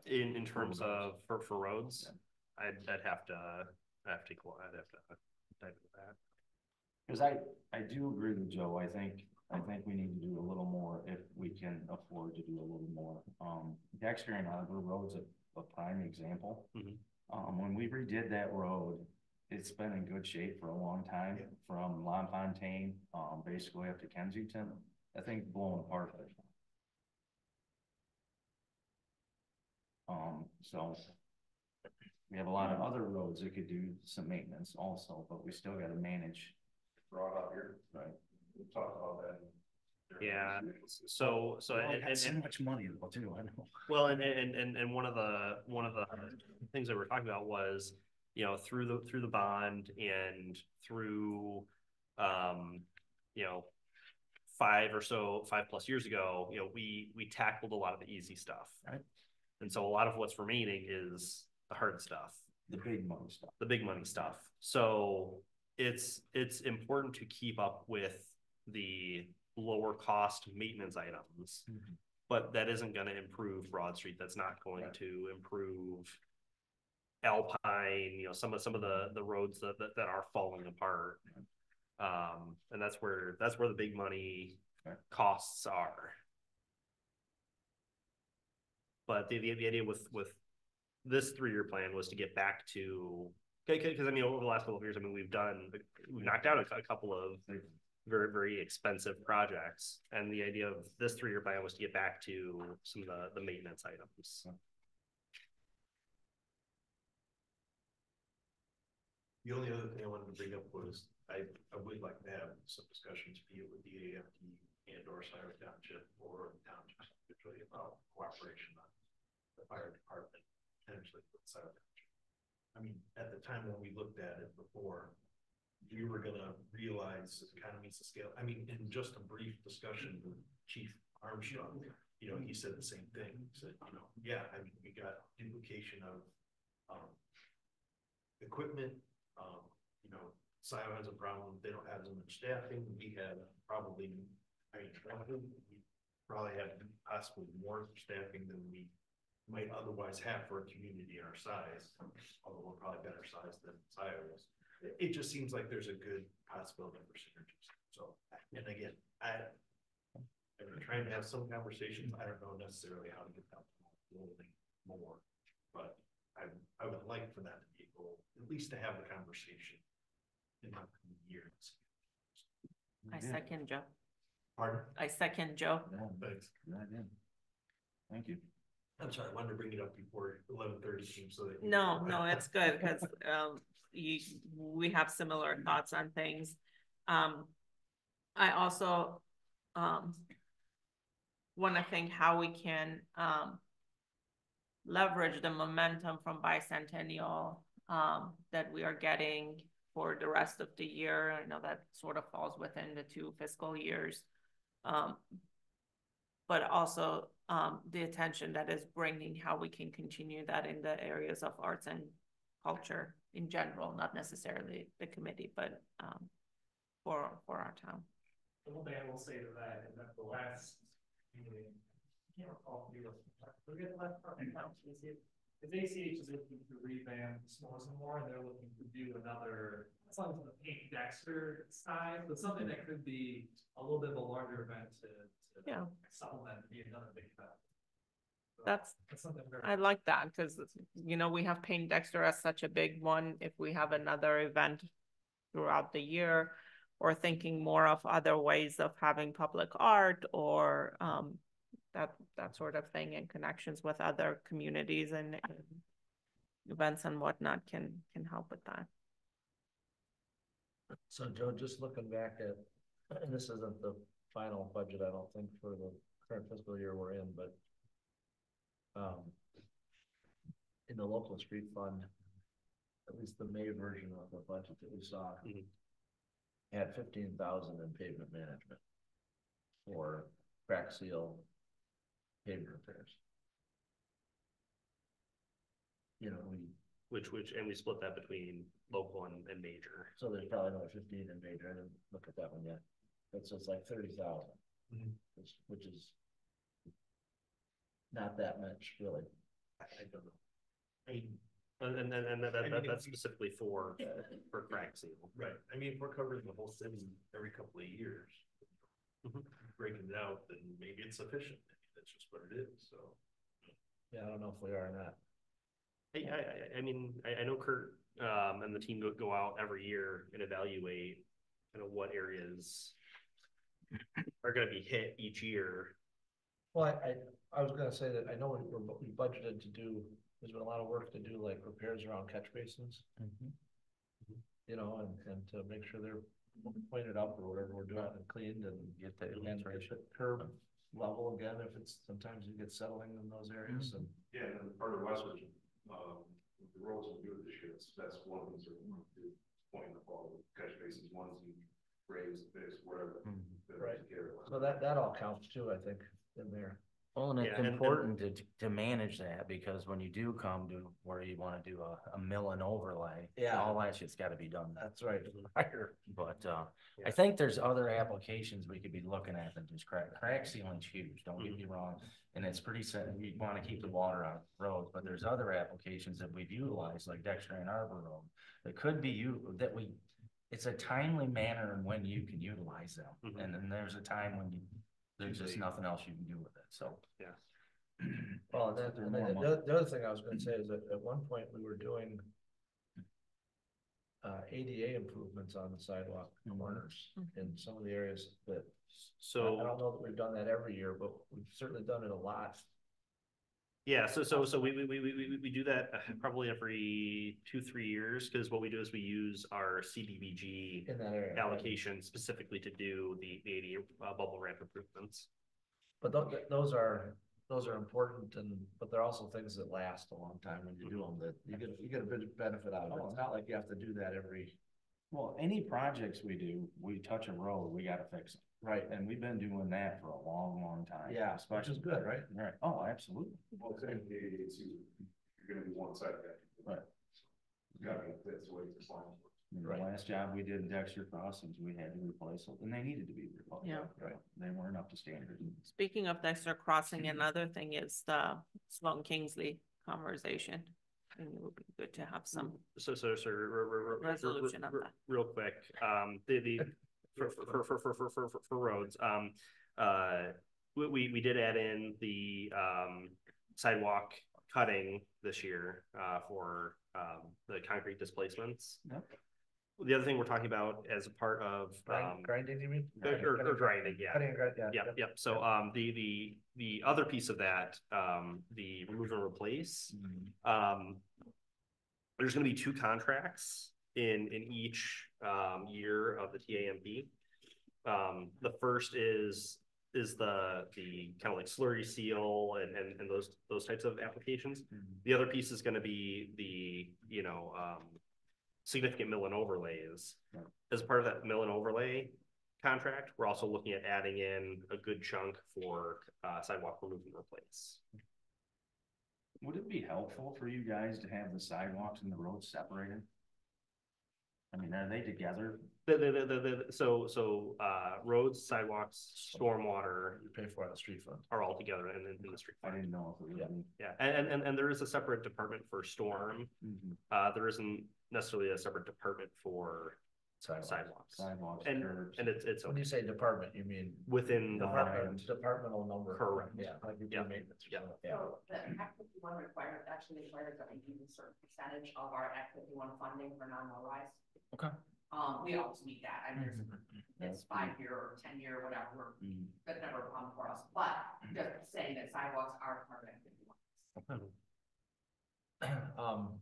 In terms of for roads, I'd have to type into that. Because I do agree with Joe. I think we need to do a little more if we can afford to do a little more. Dexter and Arbor Road's a prime example. When we redid that road, it's been in good shape for a long time, from L'Enfontaine, basically up to Kensington. I think blowing apart right now. So we have a lot of other roads that could do some maintenance also, but we still got to manage. Brought up here, Right. we talked about that. Yeah. So and so much money though too. I know. well, and one of the things that we're talking about was, through the bond and through, 5+ years ago, we tackled a lot of the easy stuff. Right. And so a lot of what's remaining is the hard stuff. The big money stuff. The big money stuff. So it's important to keep up with the lower cost maintenance items, but that isn't going to improve Broad Street. That's not going to improve Alpine, some of the roads that are falling apart. And that's where the big money costs are. But the idea with this 3-year plan was to get back to, because I mean, over the last couple of years, I mean, we've knocked out a couple of very, very expensive projects, and the idea of this 3-year plan was to get back to some of the maintenance items. The only other thing I wanted to bring up was I would like to have some discussions, be it with the AFD and or Scioto Township or the townships, particularly about cooperation on the fire department, potentially with Scioto Township. I mean, at the time when we looked at it before, we were gonna realize economies of scale. I mean, in just a brief discussion with Chief Armstrong, he said the same thing. He said, yeah, I mean, we got duplication of equipment. Scioto has a problem. They don't have as much staffing. We had probably have possibly more staffing than we might otherwise have for a community our size, although we're probably better sized than Scioto is. It just seems like there's a good possibility for synergies. So, and again, I've been trying to have some conversations. I don't know necessarily how to get that building more, but I would like for that to be a goal, at least to have the conversation in the years. I second Joe. Pardon? I second Joe. Thanks. Thank you. I'm sorry, I wanted to bring it up before 11:30 came so that. No, it's good because we have similar thoughts on things. I also want to think how we can leverage the momentum from Bicentennial that we are getting for the rest of the year. I know that sort of falls within the 2 fiscal years. But also the attention that is bringing, how we can continue that in the areas of arts and culture in general, not necessarily the committee, but for our town. The one thing I will say to that is that the last meeting, I can't recall if you forget the last part. Is ACH is looking to revamp S'mores and More, and they're looking to do another, it's not on the Paint Dexter side, but something that could be a little bit of a larger event to Yeah. supplement and be another big event. So That's something very. I like that, because, you know, we have Paint Dexter as such a big one. If we have another event throughout the year, or thinking more of other ways of having public art, or that sort of thing, and connections with other communities and events and whatnot can help with that. So Joe, just looking back at, and this isn't the final budget, I don't think, for the current fiscal year we're in, but in the local street fund, at least the May version of the budget that we saw, had 15,000 in pavement management for crack seal pavement repairs. You know, and we split that between local and major. so there's probably another 15 in major. I didn't look at that one yet. That's just like 30,000, which is not that much, really. I don't know. That's specifically for crack seal. Right, I mean, if we're covering the whole city every couple of years, breaking it out, then maybe it's sufficient, maybe that's just what it is, so. Yeah, I don't know if we are or not. I mean, I know Kurt and the team go out every year and evaluate kind of what areas are going to be hit each year. Well, I was gonna say that I know we budgeted to do, there's been a lot of work to do, like repairs around catch basins. You know, and to make sure they're pointed up or whatever we're doing and cleaned and get the curb level again, if it's, sometimes you get settling in those areas and. Yeah, and part of Westwood, the roads will do it this year, that's one of the things that we want to do, pointing up all the catch basins, ones you raise, fix, whatever. Right, so that all counts too, I think, in there. Well, and it's Yeah, and- important to manage that, because when you do come to where you wanna do a mill and overlay. Yeah. All that shit's gotta be done That's right. prior, but, I think there's other applications we could be looking at than just crack sealing's huge, don't get me wrong. And it's pretty set, we wanna keep the water on roads, but there's other applications that we've utilized, like Dexter and Arbor Road. That could be it's a timely manner in when you can utilize them, and then there's a time when there's just nothing else you can do with it, so. Yeah. Well, and then the other thing I was gonna say is that at one point we were doing ADA improvements on the sidewalk corners in some of the areas that, So I don't know that we've done that every year, but we've certainly done it a lot. yeah, so we do that probably every 2-3 years, because what we do is we use our CDBG In that area. allocation specifically to do the ADA bubble ramp improvements. But those are important, but they're also things that last a long time when you do them, that you get a bit of benefit out of it. It's not like you have to do that every. Well, any projects we do, we touch a road, we gotta fix it. Right. And we've been doing that for a long, long time. Yeah, which is good, right? Right, oh, absolutely. Well, it's going to be, you're gonna be one side guy. Right. You gotta be, that's the way it's designed. The last job we did in Dexter Crossings, we had to replace them, and they needed to be replaced. Yeah. Right, they weren't up to standard. Speaking of Dexter Crossing, another thing is the Sloan Kingsley conversation. And it would be good to have some So resolution of that. real quick, for roads, we did add in the sidewalk cutting this year for the concrete displacements. Yep. The other thing we're talking about as a part of Grinding, you mean? or grinding, yeah. Cutting and grind, yeah. Yep. So the other piece of that, the remove and replace, there's going to be 2 contracts in each year of the TAMP. The first is the kind of like slurry seal and those types of applications. The other piece is going to be the significant mill and overlays. Yeah. As part of that mill and overlay contract, we're also looking at adding in a good chunk for sidewalk remove and replace. Would it be helpful for you guys to have the sidewalks and the roads separated? I mean, are they together? Roads, sidewalks, stormwater You pay for it on the street fund. are all together in the street. I didn't know if it was. Yeah, and there is a separate department for storm. There isn't necessarily a separate department for sidewalks. Sidewalks, And curbs. it's When you say department, you mean within the departmental number. Correct. Yeah, like you do Yeah. maintenance. Yeah. So the Act 51 actually requires that we use a certain percentage of our Act 51 funding for non-motorized. Okay. We always meet that, I mean, it's 5-year or 10-year, whatever, that's never a problem for us, but just saying that sidewalks are part of Act 51.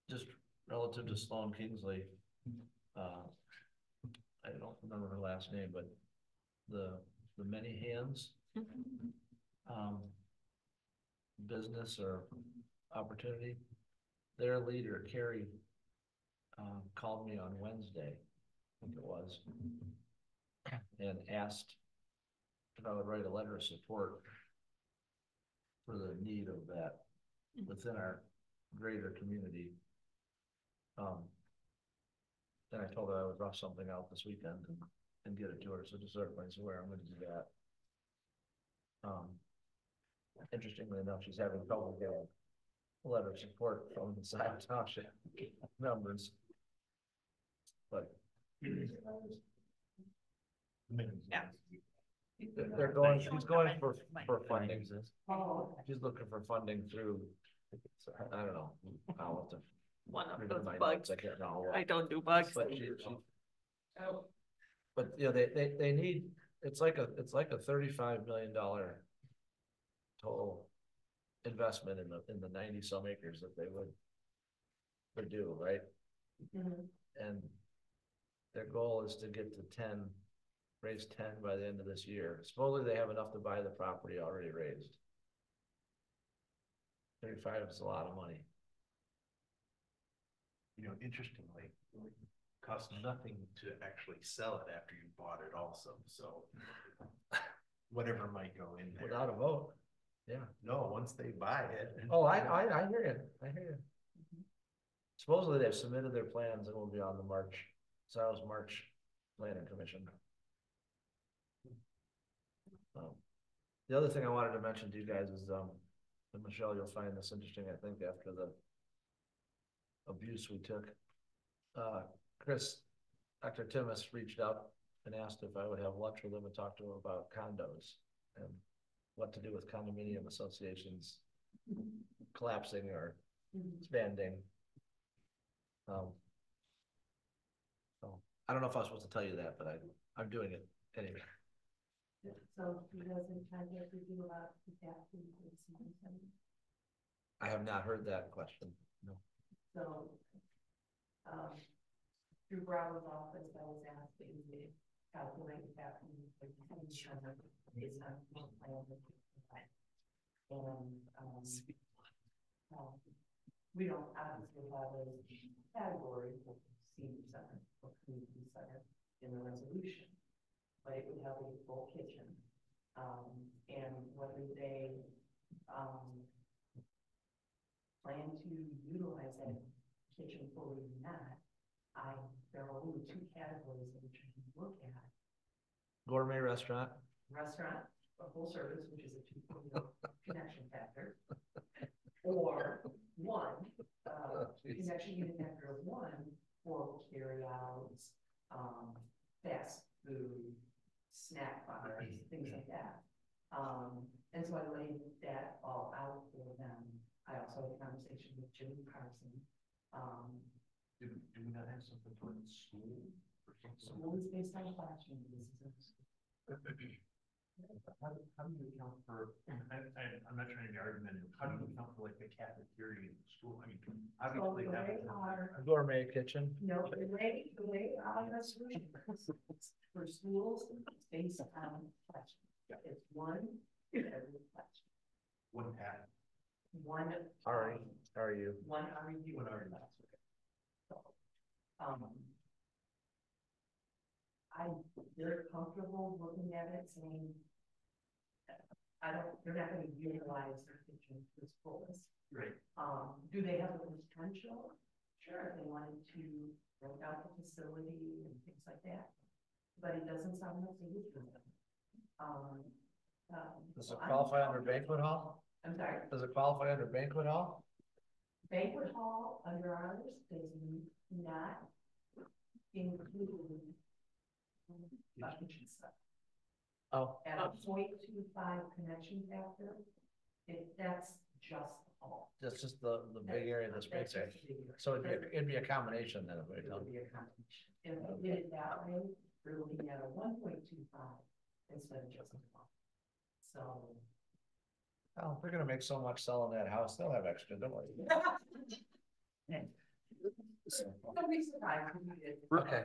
Just relative to Sloan Kingsley, I don't remember her last name, but the Many Hands business or opportunity, their leader, Carrie, called me on Wednesday, I think it was, and asked if I would write a letter of support for the need of that within our greater community. Then I told her I would rough something out this weekend and get it to her, so just so everybody's aware, I'm gonna do that. Interestingly enough, she's having trouble getting a letter of support from the Scioto Township members. But Yeah. they're going, she's going for funding. She's looking for funding through, I don't know, I'll have to. One of read those my bugs. notes, I can't know. I don't do bugs. But but you know, they need, it's like a $35 million total investment in the 90 some acres that they would do, right? And their goal is to get to 10, raise 10 by the end of this year. Supposedly they have enough to buy the property already raised. 35 is a lot of money. You know, interestingly, it costs nothing to actually sell it after you bought it also, so whatever might go in there. Without a vote, yeah. No, once they buy it. Oh, I hear you, I hear you. Supposedly they've submitted their plans and will be on the March Planning Commission. The other thing I wanted to mention to you guys is, and Michelle, you'll find this interesting, I think, after the abuse we took. Dr. Timmis reached out and asked if I would have lunch with him and talk to him about condos and what to do with condominium associations collapsing or expanding. So I don't know if I was supposed to tell you that, but I'm doing it anyway. So he doesn't contact you about that. I have not heard that question. No. So, through Broward's office, I was asked to calculate that based on what plan that we provide. And, we don't obviously have a category for senior center or community center in the resolution, but it would have a full kitchen. And whether they, plan to utilize that kitchen fully or not, there are only 2 categories that we can look at. Gourmet restaurant. Restaurant, a full service, which is a 2.0 connection factor. Or one, connection unit factor of 1 for carry-outs, fast food, snack bars, things like that. And so I laid that all out for them. I also had a conversation with Jim Carson. Do we not have something for the school? School is based on classroom business. How do you account for, I'm not trying to be argumentative, how do you account for like the cafeteria in the school? I mean, obviously So that they are, Gourmet kitchen. no, the way our solution for schools, it's based on classroom. It's 1 in every classroom. one half. 1 How are you? 1 REU. One REU. like saying, I don't, they're not gonna utilize their kitchen to its fullest. Right. Do they have the potential? Sure, if they wanted to rent out the facility and things like that, but it doesn't sound like they would do them. Does so it I'm- qualify under banquet hall? I'm sorry, Does it qualify under banquet hall? banquet hall under ours does not include kitchen stuff. Oh. At a 0.25 connection factor, that's just the hall. That's just the big area that's right there. So it'd be a combination then. If we It don't- would be a combination. If we did it that way, we're looking at a 1.25 instead of just a hall. So. Oh, they're gonna make so much selling that house, they'll have extra, don't worry. Don't be surprised when you did. Okay.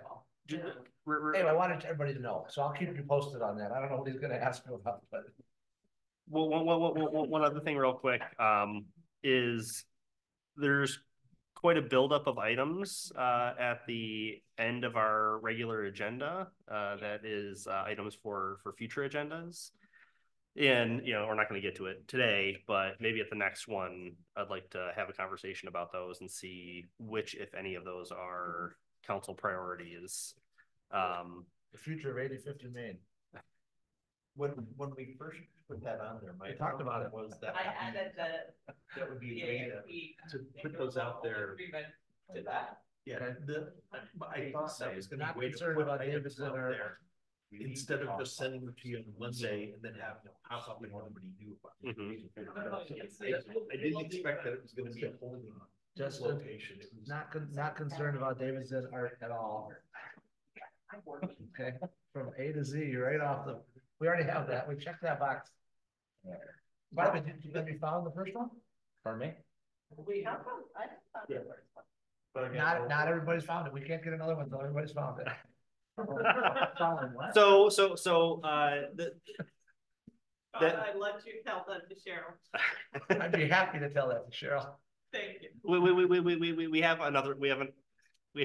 Anyway, I wanted everybody to know, so I'll keep you posted on that. I don't know what he's gonna ask me about, but. Well, one other thing real quick, is there's quite a buildup of items, at the end of our regular agenda, that is, items for future agendas. And, you know, we're not gonna get to it today, but maybe at the next one, I'd like to have a conversation about those and see which, if any of those are council priorities. The future of 80/50 Main. When we first put that on there, my We talked about it. was that. I added the. That would be a way to put those out there. To that. Yeah, I thought that was gonna Not be a way to concerned put about items Davidson out or- there. Instead of just sending them to you on Monday and then have, how about when nobody knew about it. I didn't expect that it was gonna be a holding Just location. It was not concerned about Davidson art at all. Okay, from A to Z, right off the, we already have that, we checked that box. By the way, have you found the first one? Pardon me? We have, I found Yeah. the first one. But I got Not everybody's found it, we can't get another one until everybody's found it. So, I'd let you tell that to Cheryl. I'd be happy to tell that to Cheryl. Thank you. we have another, we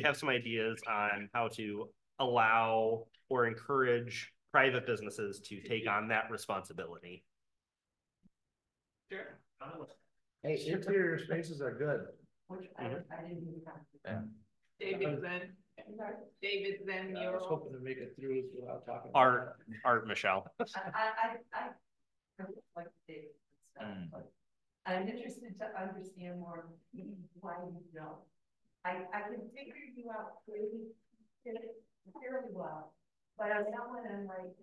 have some ideas on how to allow or encourage private businesses to take on that responsibility. Sure. Hey, interior spaces are good. Which I didn't even have. David Zen, David Zen, I you're. was hoping to make it through without talking. Art, Michelle. I like David stuff, but I'm interested to understand more why you don't. I can figure you out fairly well, but on that one, I'm like.